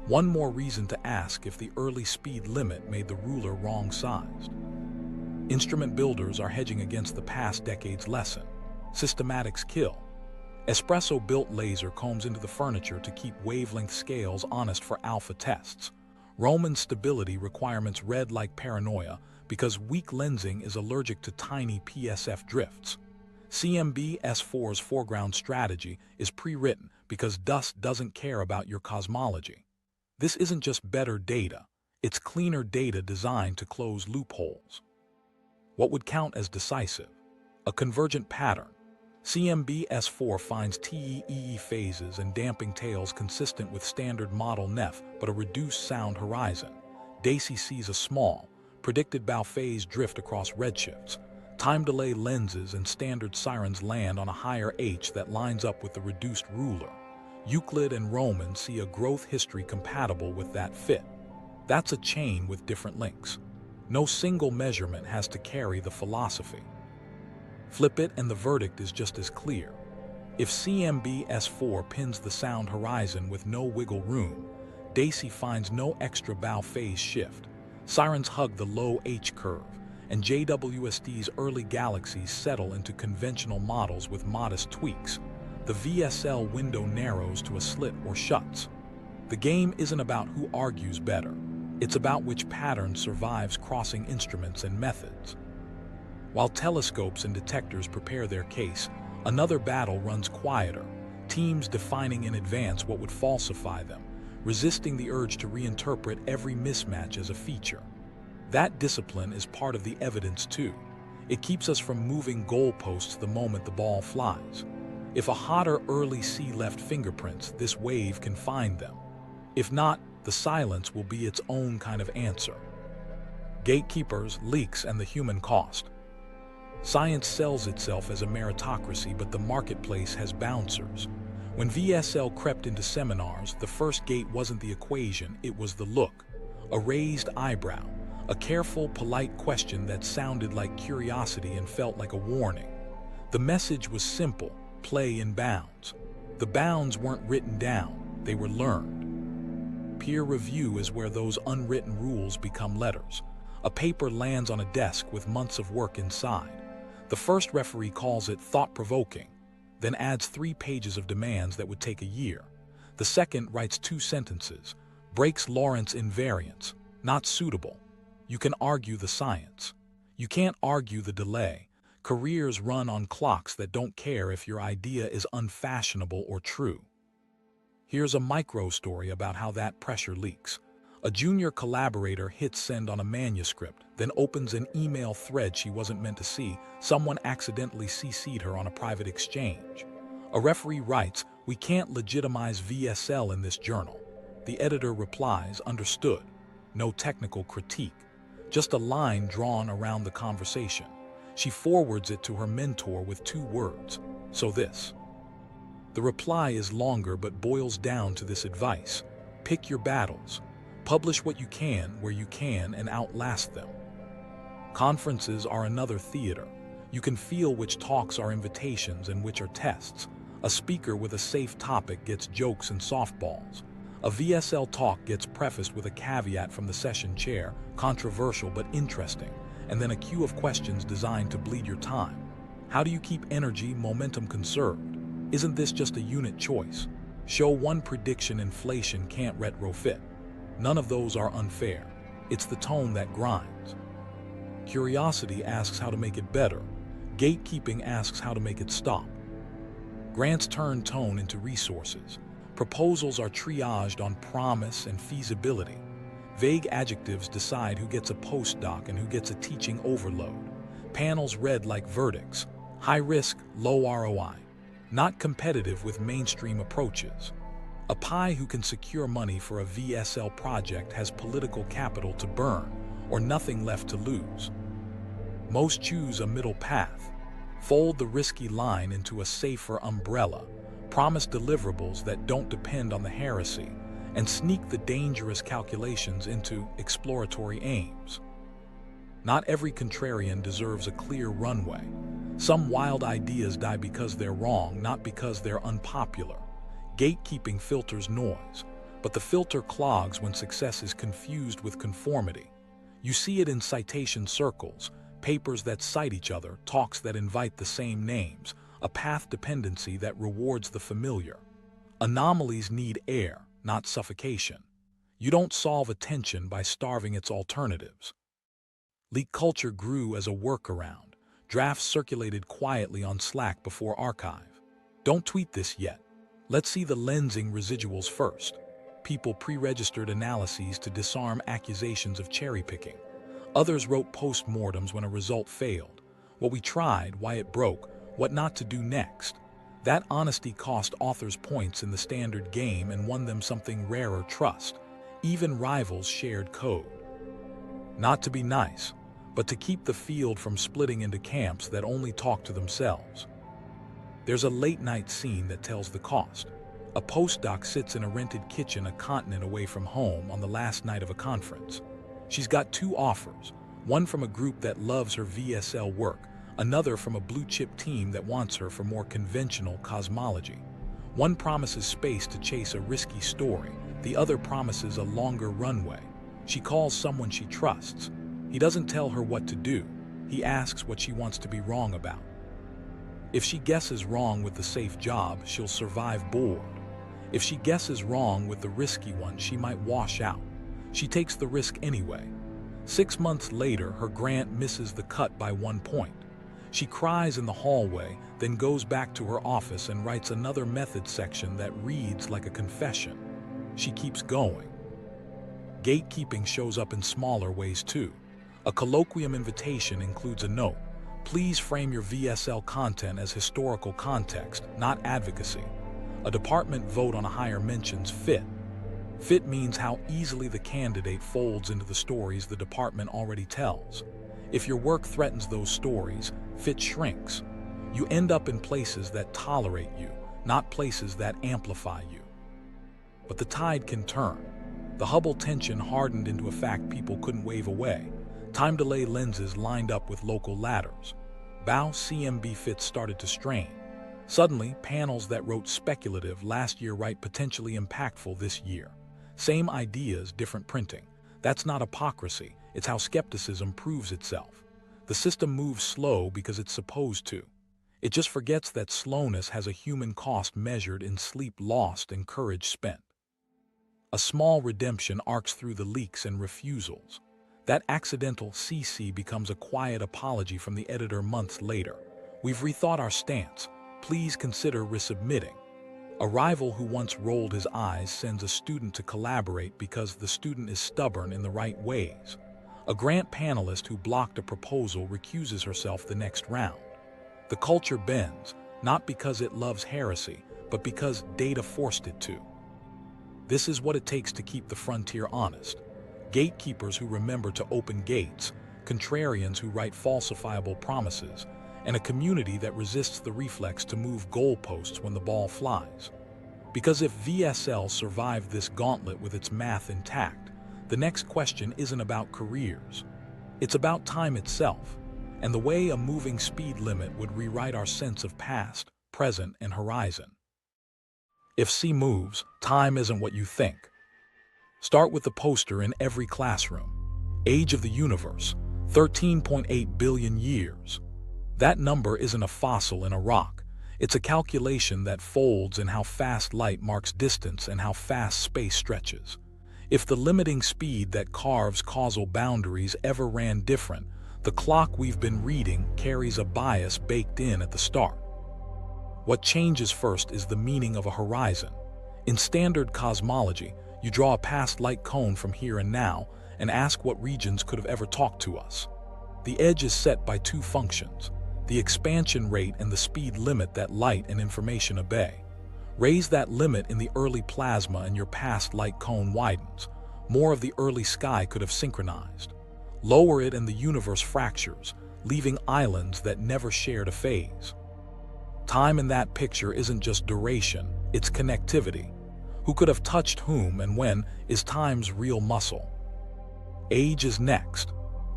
One more reason to ask if the early speed limit made the ruler wrong-sized. Instrument builders are hedging against the past decade's lesson. Systematics kill. Espresso-built laser combs into the furniture to keep wavelength scales honest for alpha tests. Roman stability requirements read like paranoia because weak lensing is allergic to tiny PSF drifts. CMB-S4's foreground strategy is pre-written because dust doesn't care about your cosmology. This isn't just better data, it's cleaner data designed to close loopholes. What would count as decisive? A convergent pattern. CMB-S4 finds TEE phases and damping tails consistent with standard model NEF, but a reduced sound horizon. DESI sees a small, predicted bow phase drift across redshifts. Time delay lenses and standard sirens land on a higher H that lines up with the reduced ruler. Euclid and Roman see a growth history compatible with that fit. That's a chain with different links. No single measurement has to carry the philosophy. Flip it and the verdict is just as clear. If CMB-S4 pins the sound horizon with no wiggle room, DESI finds no extra bow phase shift. Sirens hug the low H curve, and JWST's early galaxies settle into conventional models with modest tweaks. The VSL window narrows to a slit or shuts. The game isn't about who argues better. It's about which pattern survives crossing instruments and methods. While telescopes and detectors prepare their case, another battle runs quieter, teams defining in advance what would falsify them, resisting the urge to reinterpret every mismatch as a feature. That discipline is part of the evidence too. It keeps us from moving goalposts the moment the ball flies. If a hotter early C left fingerprints, this wave can find them. If not, the silence will be its own kind of answer. Gatekeepers, leaks, and the human cost. Science sells itself as a meritocracy, but the marketplace has bouncers. When VSL crept into seminars, the first gate wasn't the equation, it was the look. A raised eyebrow, a careful, polite question that sounded like curiosity and felt like a warning. The message was simple: play in bounds. The bounds weren't written down, they were learned. Peer review is where those unwritten rules become letters. A paper lands on a desk with months of work inside. The first referee calls it thought-provoking, then adds 3 pages of demands that would take a year. The second writes 2 sentences, breaks Lorentz invariance, not suitable. You can argue the science. You can't argue the delay. Careers run on clocks that don't care if your idea is unfashionable or true. Here's a micro story about how that pressure leaks. A junior collaborator hits send on a manuscript, then opens an email thread she wasn't meant to see. Someone accidentally CC'd her on a private exchange. A referee writes, "We can't legitimize VSL in this journal." The editor replies, "Understood." No technical critique, just a line drawn around the conversation. She forwards it to her mentor with 2 words, "So this." The reply is longer but boils down to this advice: pick your battles. Publish what you can, where you can, and outlast them. Conferences are another theater. You can feel which talks are invitations and which are tests. A speaker with a safe topic gets jokes and softballs. A VSL talk gets prefaced with a caveat from the session chair, controversial but interesting, and then a queue of questions designed to bleed your time. How do you keep energy, momentum conserved? Isn't this just a unit choice? Show one prediction inflation can't retrofit. None of those are unfair. It's the tone that grinds. Curiosity asks how to make it better. Gatekeeping asks how to make it stop. Grants turn tone into resources. Proposals are triaged on promise and feasibility. Vague adjectives decide who gets a postdoc and who gets a teaching overload. Panels read like verdicts. High risk, low ROI. not competitive with mainstream approaches. A pi who can secure money for a VSL project has political capital to burn or nothing left to lose. Most choose a middle path, fold the risky line into a safer umbrella, promise deliverables that don't depend on the heresy, and sneak the dangerous calculations into exploratory aims. Not every contrarian deserves a clear runway. Some wild ideas die because they're wrong, not because they're unpopular. Gatekeeping filters noise, but the filter clogs when success is confused with conformity. You see it in citation circles, papers that cite each other, talks that invite the same names, a path dependency that rewards the familiar. Anomalies need air, not suffocation. You don't solve attention by starving its alternatives. Leak culture grew as a workaround. Drafts circulated quietly on Slack before archive. Don't tweet this yet. Let's see the lensing residuals first. People pre-registered analyses to disarm accusations of cherry-picking. Others wrote post-mortems when a result failed. What we tried, why it broke, what not to do next. That honesty cost authors points in the standard game and won them something rarer: trust. Even rivals shared code. Not to be nice, but to keep the field from splitting into camps that only talk to themselves. There's a late-night scene that tells the cost. A postdoc sits in a rented kitchen a continent away from home on the last night of a conference. She's got two offers, one from a group that loves her VSL work, another from a blue-chip team that wants her for more conventional cosmology. One promises space to chase a risky story, the other promises a longer runway. She calls someone she trusts. He doesn't tell her what to do. He asks what she wants to be wrong about. If she guesses wrong with the safe job, she'll survive bored. If she guesses wrong with the risky one, she might wash out. She takes the risk anyway. 6 months later, her grant misses the cut by 1 point. She cries in the hallway, then goes back to her office and writes another method section that reads like a confession. She keeps going. Gatekeeping shows up in smaller ways too. A colloquium invitation includes a note. Please frame your VSL content as historical context, not advocacy. A department vote on a hire mentions fit. Fit means how easily the candidate folds into the stories the department already tells. If your work threatens those stories, fit shrinks. You end up in places that tolerate you, not places that amplify you. But the tide can turn. The Hubble tension hardened into a fact people couldn't wave away. Time delay lenses lined up with local ladders. Bow CMB fits started to strain. Suddenly, panels that wrote speculative last year write potentially impactful this year. Same ideas, different printing. That's not hypocrisy, it's how skepticism proves itself. The system moves slow because it's supposed to. It just forgets that slowness has a human cost measured in sleep lost and courage spent. A small redemption arcs through the leaks and refusals. That accidental CC becomes a quiet apology from the editor months later. We've rethought our stance. Please consider resubmitting. A rival who once rolled his eyes sends a student to collaborate because the student is stubborn in the right ways. A grant panelist who blocked a proposal recuses herself the next round. The culture bends, not because it loves heresy, but because data forced it to. This is what it takes to keep the frontier honest. Gatekeepers who remember to open gates, contrarians who write falsifiable promises, and a community that resists the reflex to move goalposts when the ball flies. Because if VSL survived this gauntlet with its math intact, the next question isn't about careers. It's about time itself, and the way a moving speed limit would rewrite our sense of past, present, and horizon. If C moves, time isn't what you think. Start with the poster in every classroom. Age of the universe, 13.8 billion years. That number isn't a fossil in a rock. It's a calculation that folds in how fast light marks distance and how fast space stretches. If the limiting speed that carves causal boundaries ever ran different, the clock we've been reading carries a bias baked in at the start. What changes first is the meaning of a horizon. In standard cosmology, you draw a past light cone from here and now and ask what regions could have ever talked to us. The edge is set by two functions: the the expansion rate and the speed limit that light and information obey. Raise that limit in the early plasma and your past light cone widens. More of the early sky could have synchronized. Lower it and the universe fractures, leaving islands that never shared a phase. Time in that picture isn't just duration, it's connectivity. Who could have touched whom and when is time's real muscle. Age is next.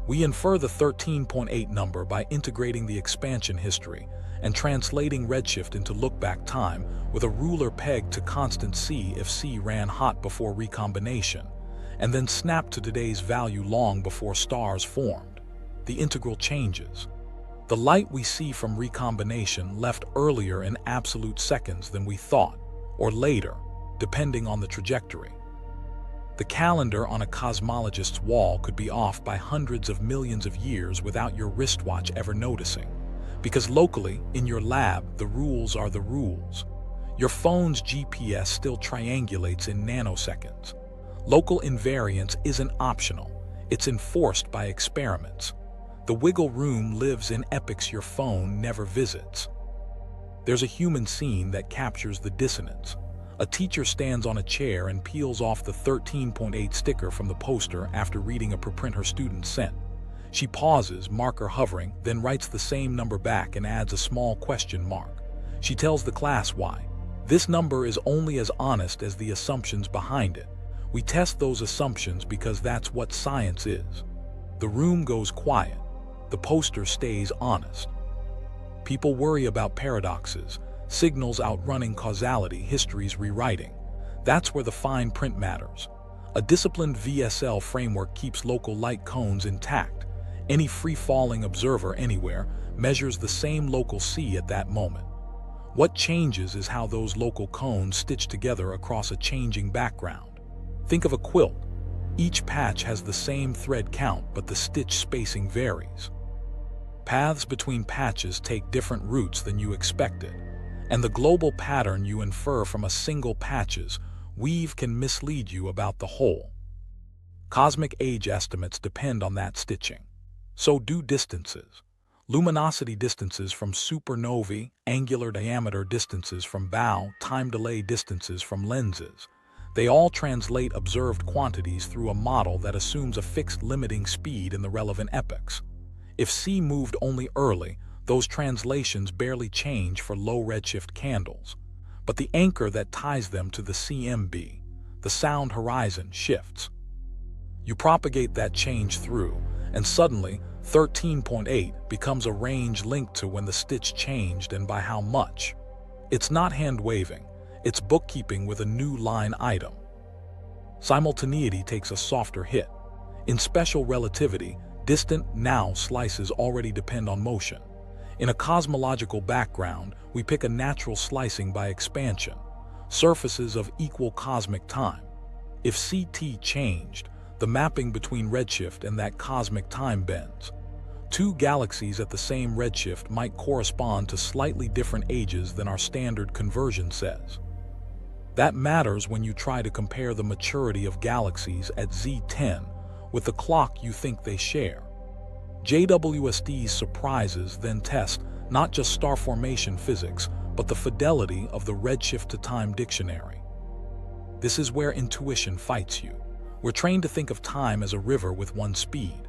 We infer the 13.8 number by integrating the expansion history and translating redshift into look-back time with a ruler pegged to constant C if C ran hot before recombination, and then snapped to today's value long before stars formed. The integral changes. The light we see from recombination left earlier in absolute seconds than we thought, or later, depending on the trajectory. The calendar on a cosmologist's wall could be off by hundreds of millions of years without your wristwatch ever noticing. Because locally, in your lab, the rules are the rules. Your phone's GPS still triangulates in nanoseconds. Local invariance isn't optional. It's enforced by experiments. The wiggle room lives in epochs your phone never visits. There's a human scene that captures the dissonance. A teacher stands on a chair and peels off the 13.8 sticker from the poster after reading a preprint her student sent. She pauses, marker hovering, then writes the same number back and adds a small question mark. She tells the class why. This number is only as honest as the assumptions behind it. We test those assumptions because that's what science is. The room goes quiet. The poster stays honest. People worry about paradoxes, signals outrunning causality, history's rewriting. That's where the fine print matters. A disciplined VSL framework keeps local light cones intact. Any free-falling observer anywhere measures the same local C at that moment. What changes is how those local cones stitch together across a changing background. Think of a quilt. Each patch has the same thread count, but the stitch spacing varies. Paths between patches take different routes than you expected, and the global pattern you infer from a single patch's weave can mislead you about the whole. Cosmic age estimates depend on that stitching. So do distances. Luminosity distances from supernovae, angular diameter distances from bow, time delay distances from lenses. They all translate observed quantities through a model that assumes a fixed limiting speed in the relevant epochs. If C moved only early, those translations barely change for low redshift candles. But the anchor that ties them to the CMB, the sound horizon, shifts. You propagate that change through, and suddenly 13.8 becomes a range linked to when the stitch changed and by how much. It's not hand-waving, it's bookkeeping with a new line item. Simultaneity takes a softer hit. In special relativity, distant now slices already depend on motion. In a cosmological background, we pick a natural slicing by expansion, surfaces of equal cosmic time. If CT changed, the mapping between redshift and that cosmic time bends. Two galaxies at the same redshift might correspond to slightly different ages than our standard conversion says. That matters when you try to compare the maturity of galaxies at Z10 with the clock you think they share. JWST's surprises then test not just star formation physics, but the fidelity of the redshift to time dictionary. This is where intuition fights you. We're trained to think of time as a river with one speed.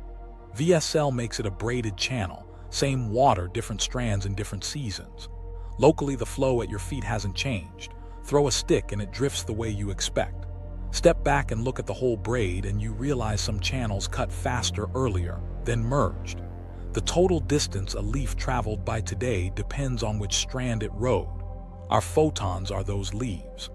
VSL makes it a braided channel, same water, different strands in different seasons. Locally, the flow at your feet hasn't changed. Throw a stick and it drifts the way you expect. Step back and look at the whole braid and you realize some channels cut faster earlier, then merged. The total distance a leaf traveled by today depends on which strand it rode. Our photons are those leaves.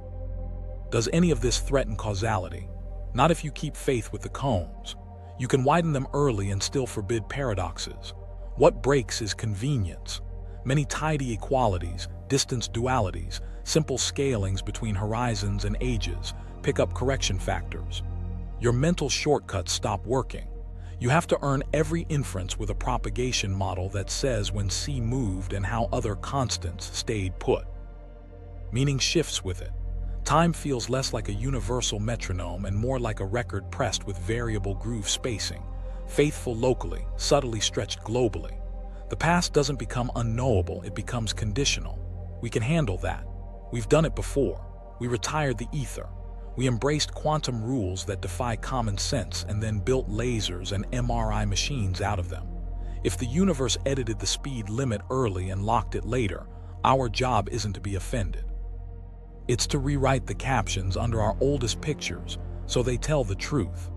Does any of this threaten causality? Not if you keep faith with the cones. You can widen them early and still forbid paradoxes. What breaks is convenience. Many tidy equalities, distance dualities, simple scalings between horizons and ages pick up correction factors. Your mental shortcuts stop working. You have to earn every inference with a propagation model that says when C moved and how other constants stayed put. Meaning shifts with it. Time feels less like a universal metronome and more like a record pressed with variable groove spacing, faithful locally, subtly stretched globally. The past doesn't become unknowable, it becomes conditional. We can handle that. We've done it before. We retired the ether. We embraced quantum rules that defy common sense and then built lasers and MRI machines out of them. If the universe edited the speed limit early and locked it later, our job isn't to be offended. It's to rewrite the captions under our oldest pictures so they tell the truth.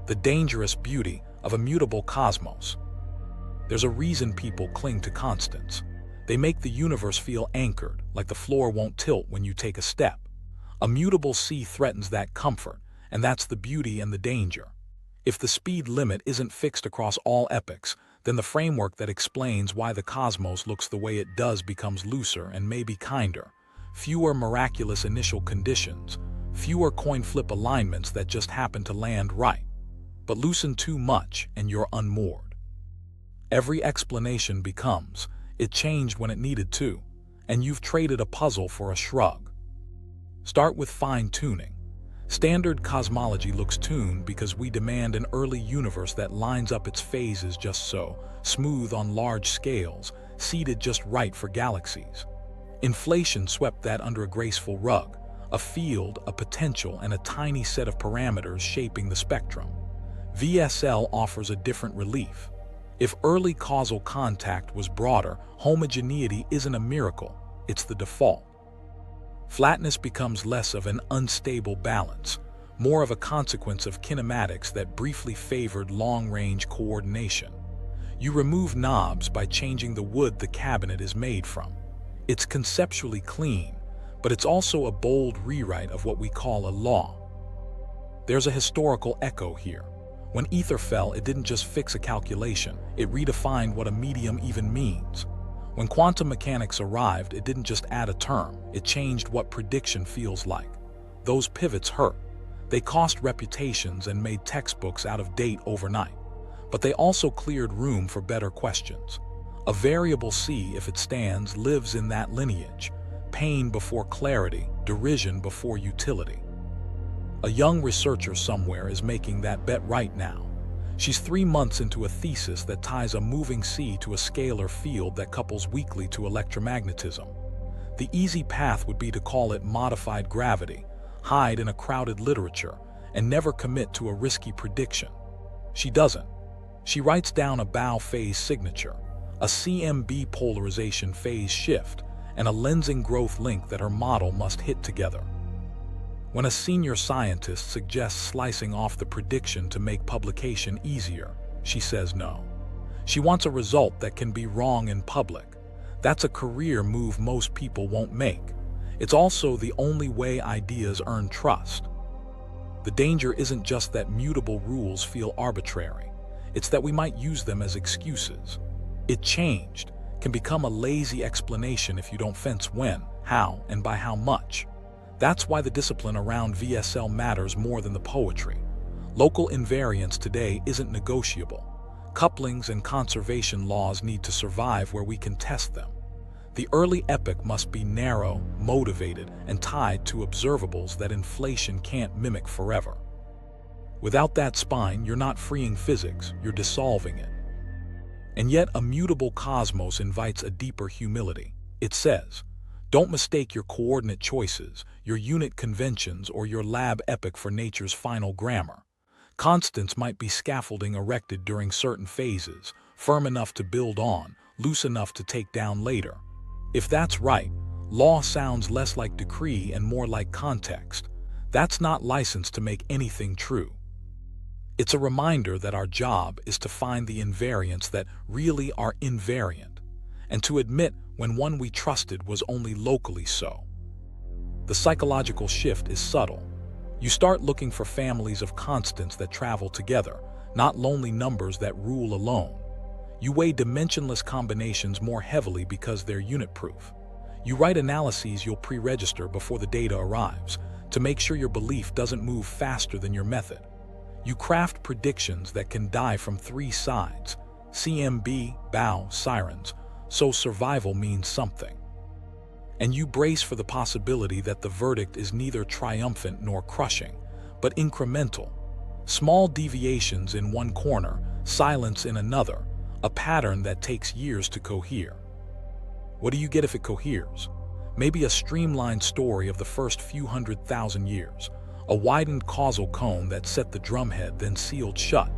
The dangerous beauty of a mutable cosmos. There's a reason people cling to constants. They make the universe feel anchored, like the floor won't tilt when you take a step. A mutable sea threatens that comfort, and that's the beauty and the danger. If the speed limit isn't fixed across all epochs, then the framework that explains why the cosmos looks the way it does becomes looser and maybe kinder. Fewer miraculous initial conditions, fewer coin flip alignments that just happen to land right. But loosen too much and you're unmoored. Every explanation becomes, it changed when it needed to, and you've traded a puzzle for a shrug. Start with fine-tuning. Standard cosmology looks tuned because we demand an early universe that lines up its phases just so, smooth on large scales, seated just right for galaxies. Inflation swept that under a graceful rug, a field, a potential, and a tiny set of parameters shaping the spectrum. VSL offers a different relief. If early causal contact was broader, homogeneity isn't a miracle, it's the default. Flatness becomes less of an unstable balance, more of a consequence of kinematics that briefly favored long-range coordination. You remove knobs by changing the wood the cabinet is made from. It's conceptually clean, but it's also a bold rewrite of what we call a law. There's a historical echo here. When ether fell, it didn't just fix a calculation, it redefined what a medium even means. When quantum mechanics arrived, it didn't just add a term, it changed what prediction feels like. Those pivots hurt. They cost reputations and made textbooks out of date overnight. But they also cleared room for better questions. A variable C, if it stands, lives in that lineage. Pain before clarity, derision before utility. A young researcher somewhere is making that bet right now. She's 3 months into a thesis that ties a moving sea to a scalar field that couples weakly to electromagnetism. The easy path would be to call it modified gravity, hide in a crowded literature, and never commit to a risky prediction. She doesn't. She writes down a bow phase signature, a CMB polarization phase shift, and a lensing growth link that her model must hit together. When a senior scientist suggests slicing off the prediction to make publication easier, she says no. She wants a result that can be wrong in public. That's a career move most people won't make. It's also the only way ideas earn trust. The danger isn't just that mutable rules feel arbitrary. It's that we might use them as excuses. It changed can become a lazy explanation if you don't fence when, how, and by how much. That's why the discipline around VSL matters more than the poetry. Local invariance today isn't negotiable. Couplings and conservation laws need to survive where we can test them. The early epoch must be narrow, motivated, and tied to observables that inflation can't mimic forever. Without that spine, you're not freeing physics, you're dissolving it. And yet, a mutable cosmos invites a deeper humility. It says, don't mistake your coordinate choices, your unit conventions, or your lab epoch for nature's final grammar. Constants might be scaffolding erected during certain phases, firm enough to build on, loose enough to take down later. If that's right, law sounds less like decree and more like context. That's not license to make anything true. It's a reminder that our job is to find the invariants that really are invariant, and to admit when one we trusted was only locally so. The psychological shift is subtle. You start looking for families of constants that travel together, not lonely numbers that rule alone. You weigh dimensionless combinations more heavily because they're unit-proof. You write analyses you'll pre-register before the data arrives, to make sure your belief doesn't move faster than your method. You craft predictions that can die from 3 sides, CMB, bow, sirens, so survival means something. And you brace for the possibility that the verdict is neither triumphant nor crushing, but incremental. Small deviations in one corner, silence in another, a pattern that takes years to cohere. What do you get if it coheres? Maybe a streamlined story of the first few 100,000 years, a widened causal cone that set the drumhead then sealed shut,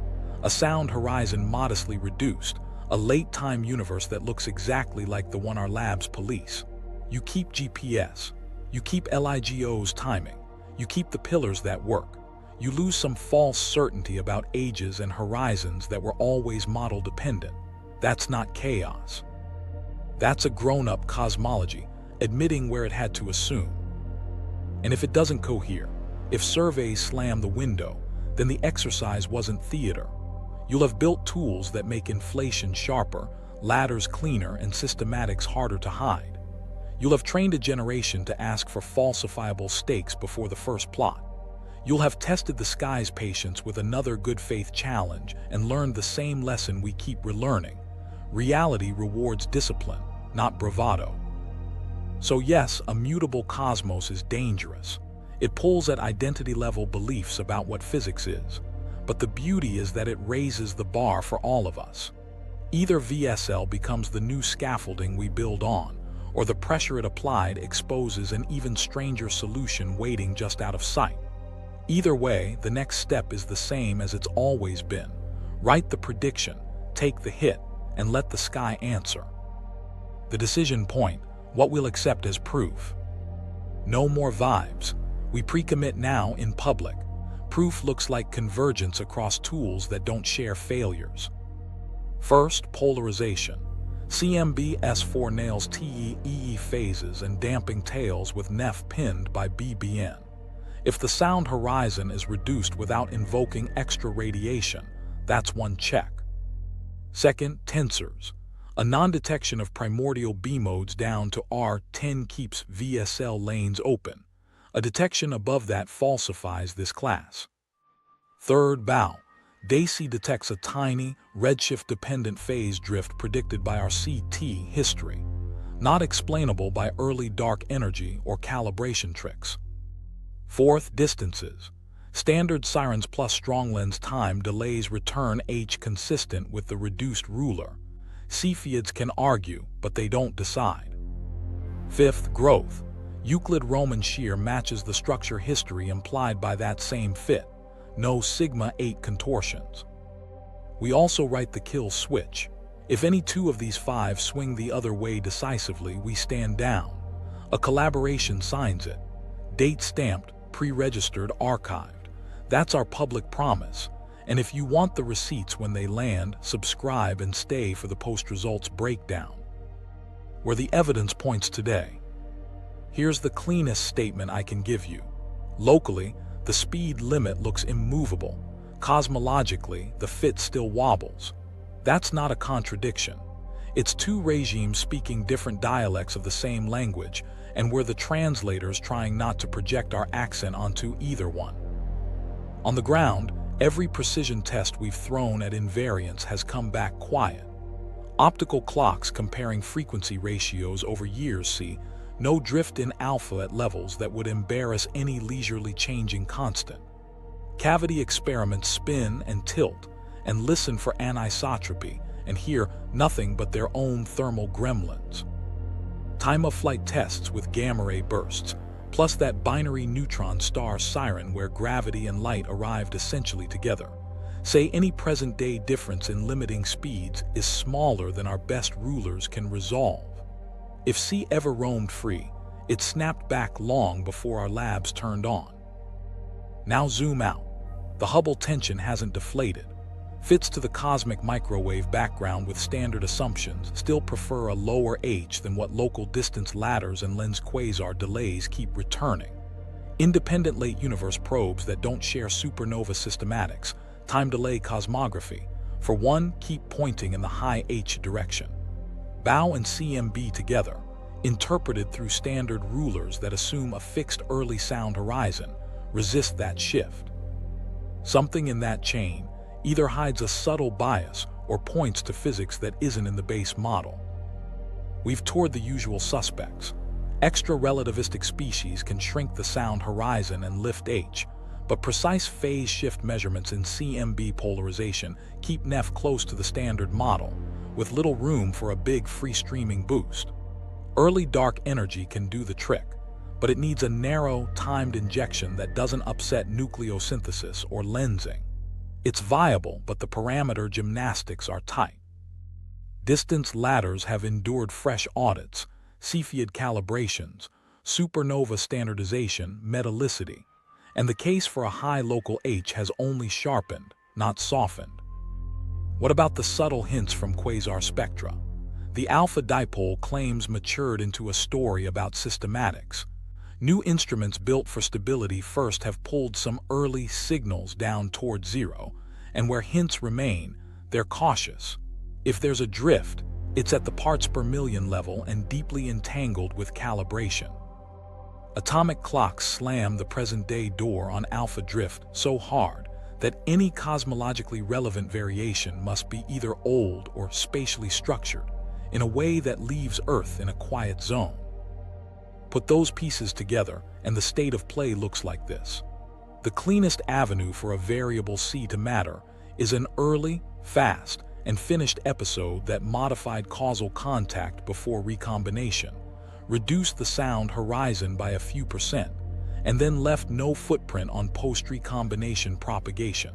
a sound horizon modestly reduced, a late-time universe that looks exactly like the one our labs police. You keep GPS, you keep LIGO's timing, you keep the pillars that work. You lose some false certainty about ages and horizons that were always model-dependent. That's not chaos. That's a grown-up cosmology, admitting where it had to assume. And if it doesn't cohere, if surveys slam the window, then the exercise wasn't theater. You'll have built tools that make inflation sharper, ladders cleaner, and systematics harder to hide. You'll have trained a generation to ask for falsifiable stakes before the first plot. You'll have tested the sky's patience with another good faith challenge and learned the same lesson we keep relearning. Reality rewards discipline, not bravado. So yes, a mutable cosmos is dangerous. It pulls at identity-level beliefs about what physics is. But the beauty is that it raises the bar for all of us. Either VSL becomes the new scaffolding we build on, or the pressure it applied exposes an even stranger solution waiting just out of sight. Either way, the next step is the same as it's always been. Write the prediction, take the hit, and let the sky answer. The decision point, what we'll accept as proof. No more vibes. We pre-commit now in public. Proof looks like convergence across tools that don't share failures. First, polarization. CMB-S4 nails TE-EE phases and damping tails with NEF pinned by BBN. If the sound horizon is reduced without invoking extra radiation, that's one check. Second, tensors. A non-detection of primordial B modes down to R10 keeps VSL lanes open. A detection above that falsifies this class. Third, bow. DESI detects a tiny, redshift-dependent phase drift predicted by our CT history, not explainable by early dark energy or calibration tricks. Fourth, distances. Standard sirens plus strong lens time delays return H consistent with the reduced ruler. Cepheids can argue, but they don't decide. Fifth, growth. Euclid-Roman shear matches the structure history implied by that same fit. No sigma-8 contortions. We also write the kill switch. If any two of these five swing the other way decisively, we stand down. A collaboration signs it. Date stamped, pre-registered, archived. That's our public promise. And if you want the receipts when they land, subscribe and stay for the post-results breakdown, where the evidence points today. Here's the cleanest statement I can give you. Locally, the speed limit looks immovable. Cosmologically, the fit still wobbles. That's not a contradiction. It's two regimes speaking different dialects of the same language, and we're the translators trying not to project our accent onto either one. On the ground, every precision test we've thrown at invariance has come back quiet. Optical clocks comparing frequency ratios over years see no drift in alpha at levels that would embarrass any leisurely changing constant. Cavity experiments spin and tilt and listen for anisotropy and hear nothing but their own thermal gremlins. Time-of-flight tests with gamma-ray bursts, plus that binary neutron star siren where gravity and light arrived essentially together, say any present-day difference in limiting speeds is smaller than our best rulers can resolve. If C ever roamed free, it snapped back long before our labs turned on. Now zoom out. The Hubble tension hasn't deflated. Fits to the cosmic microwave background with standard assumptions still prefer a lower H than what local distance ladders and lens quasar delays keep returning. Independent late universe probes that don't share supernova systematics, time delay cosmography, for one, keep pointing in the high H direction. BOW and CMB together, interpreted through standard rulers that assume a fixed early sound horizon, resist that shift. Something in that chain either hides a subtle bias or points to physics that isn't in the base model. We've toured the usual suspects. Extra-relativistic species can shrink the sound horizon and lift H, but precise phase shift measurements in CMB polarization keep NEF close to the standard model, with little room for a big free-streaming boost. Early dark energy can do the trick, but it needs a narrow, timed injection that doesn't upset nucleosynthesis or lensing. It's viable, but the parameter gymnastics are tight. Distance ladders have endured fresh audits, Cepheid calibrations, supernova standardization, metallicity, and the case for a high local H has only sharpened, not softened. What about the subtle hints from quasar spectra? The alpha dipole claims matured into a story about systematics. New instruments built for stability first have pulled some early signals down toward zero, and where hints remain, they're cautious. If there's a drift, it's at the parts per million level and deeply entangled with calibration. Atomic clocks slam the present-day door on alpha drift so hard that any cosmologically relevant variation must be either old or spatially structured, in a way that leaves Earth in a quiet zone. Put those pieces together, and the state of play looks like this. The cleanest avenue for a variable C to matter is an early, fast, and finished episode that modified causal contact before recombination, reduced the sound horizon by a few %, and then left no footprint on post-recombination propagation.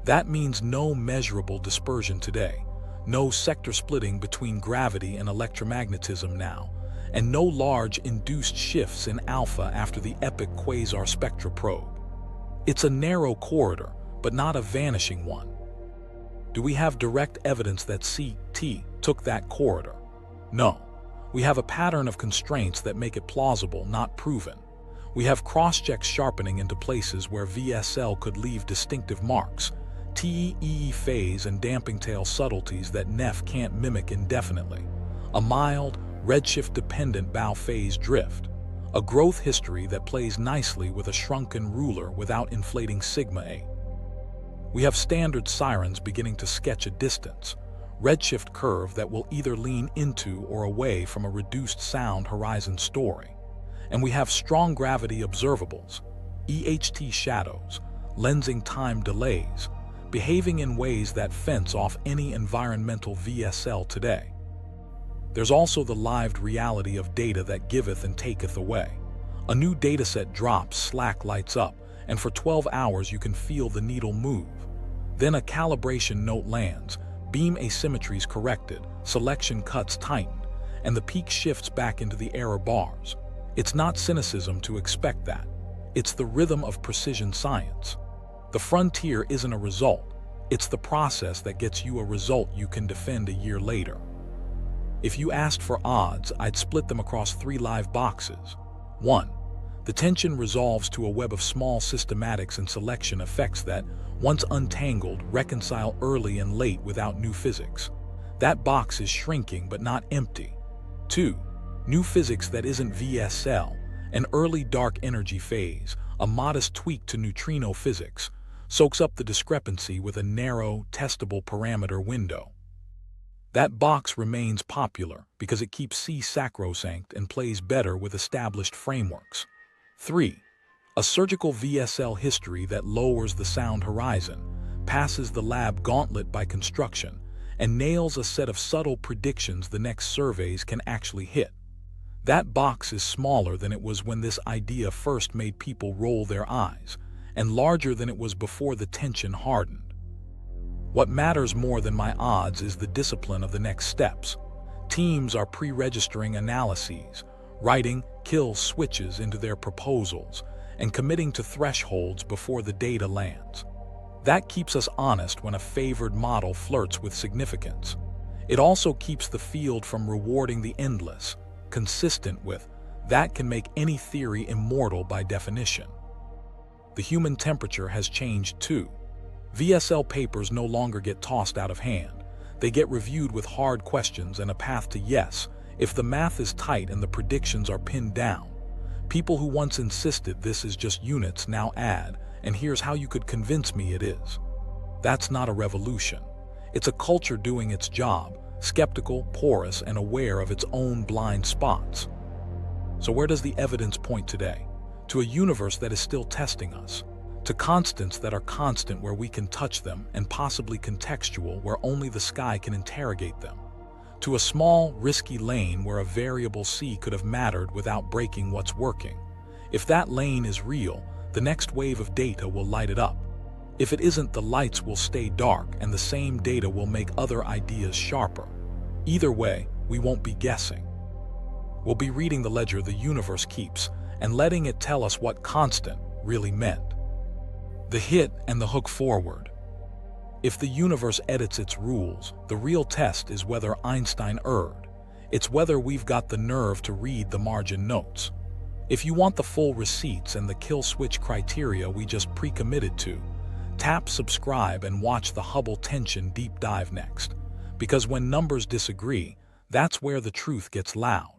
That means no measurable dispersion today, no sector splitting between gravity and electromagnetism now, and no large induced shifts in alpha after the epic quasar spectra probe. It's a narrow corridor, but not a vanishing one. Do we have direct evidence that CT took that corridor? No. We have a pattern of constraints that make it plausible, not proven. We have cross-check sharpening into places where VSL could leave distinctive marks, TEE phase and damping tail subtleties that NEF can't mimic indefinitely, a mild, redshift-dependent bow phase drift, a growth history that plays nicely with a shrunken ruler without inflating sigma 8. We have standard sirens beginning to sketch a distance, redshift curve that will either lean into or away from a reduced sound horizon story. And we have strong gravity observables, EHT shadows, lensing time delays, behaving in ways that fence off any environmental VSL today. There's also the lived reality of data that giveth and taketh away. A new dataset drops, slack lights up, and for 12 hours you can feel the needle move. Then a calibration note lands, beam asymmetries corrected, selection cuts tightened, and the peak shifts back into the error bars. It's not cynicism to expect that. It's the rhythm of precision science. The frontier isn't a result. It's the process that gets you a result you can defend a year later. If you asked for odds, I'd split them across 3 live boxes. 1. The tension resolves to a web of small systematics and selection effects that, once untangled, reconcile early and late without new physics. That box is shrinking but not empty. 2. New physics that isn't VSL, an early dark energy phase, a modest tweak to neutrino physics, soaks up the discrepancy with a narrow, testable parameter window. That box remains popular because it keeps C sacrosanct and plays better with established frameworks. 3. A surgical VSL history that lowers the sound horizon, passes the lab gauntlet by construction, and nails a set of subtle predictions the next surveys can actually hit. That box is smaller than it was when this idea first made people roll their eyes, and larger than it was before the tension hardened. What matters more than my odds is the discipline of the next steps. Teams are pre-registering analyses, writing kill switches into their proposals, and committing to thresholds before the data lands. That keeps us honest when a favored model flirts with significance. It also keeps the field from rewarding the endless, consistent with, that can make any theory immortal by definition. The human temperature has changed too. VSL papers no longer get tossed out of hand. They get reviewed with hard questions and a path to yes, if the math is tight and the predictions are pinned down. People who once insisted this is just units now add, and here's how you could convince me it is. That's not a revolution. It's a culture doing its job, skeptical, porous, and aware of its own blind spots. So where does the evidence point today? To a universe that is still testing us. to constants that are constant where we can touch them and possibly contextual where only the sky can interrogate them, to a small, risky lane where a variable c could have mattered without breaking what's working. If that lane is real, the next wave of data will light it up. If it isn't, the lights will stay dark and the same data will make other ideas sharper. Either way, we won't be guessing. We'll be reading the ledger the universe keeps and letting it tell us what constant really meant. The hit and the hook forward. If the universe edits its rules, the real test is whether Einstein erred. It's whether we've got the nerve to read the margin notes. If you want the full receipts and the kill switch criteria we just pre-committed to, tap subscribe and watch the Hubble tension deep dive next. Because when numbers disagree, that's where the truth gets loud.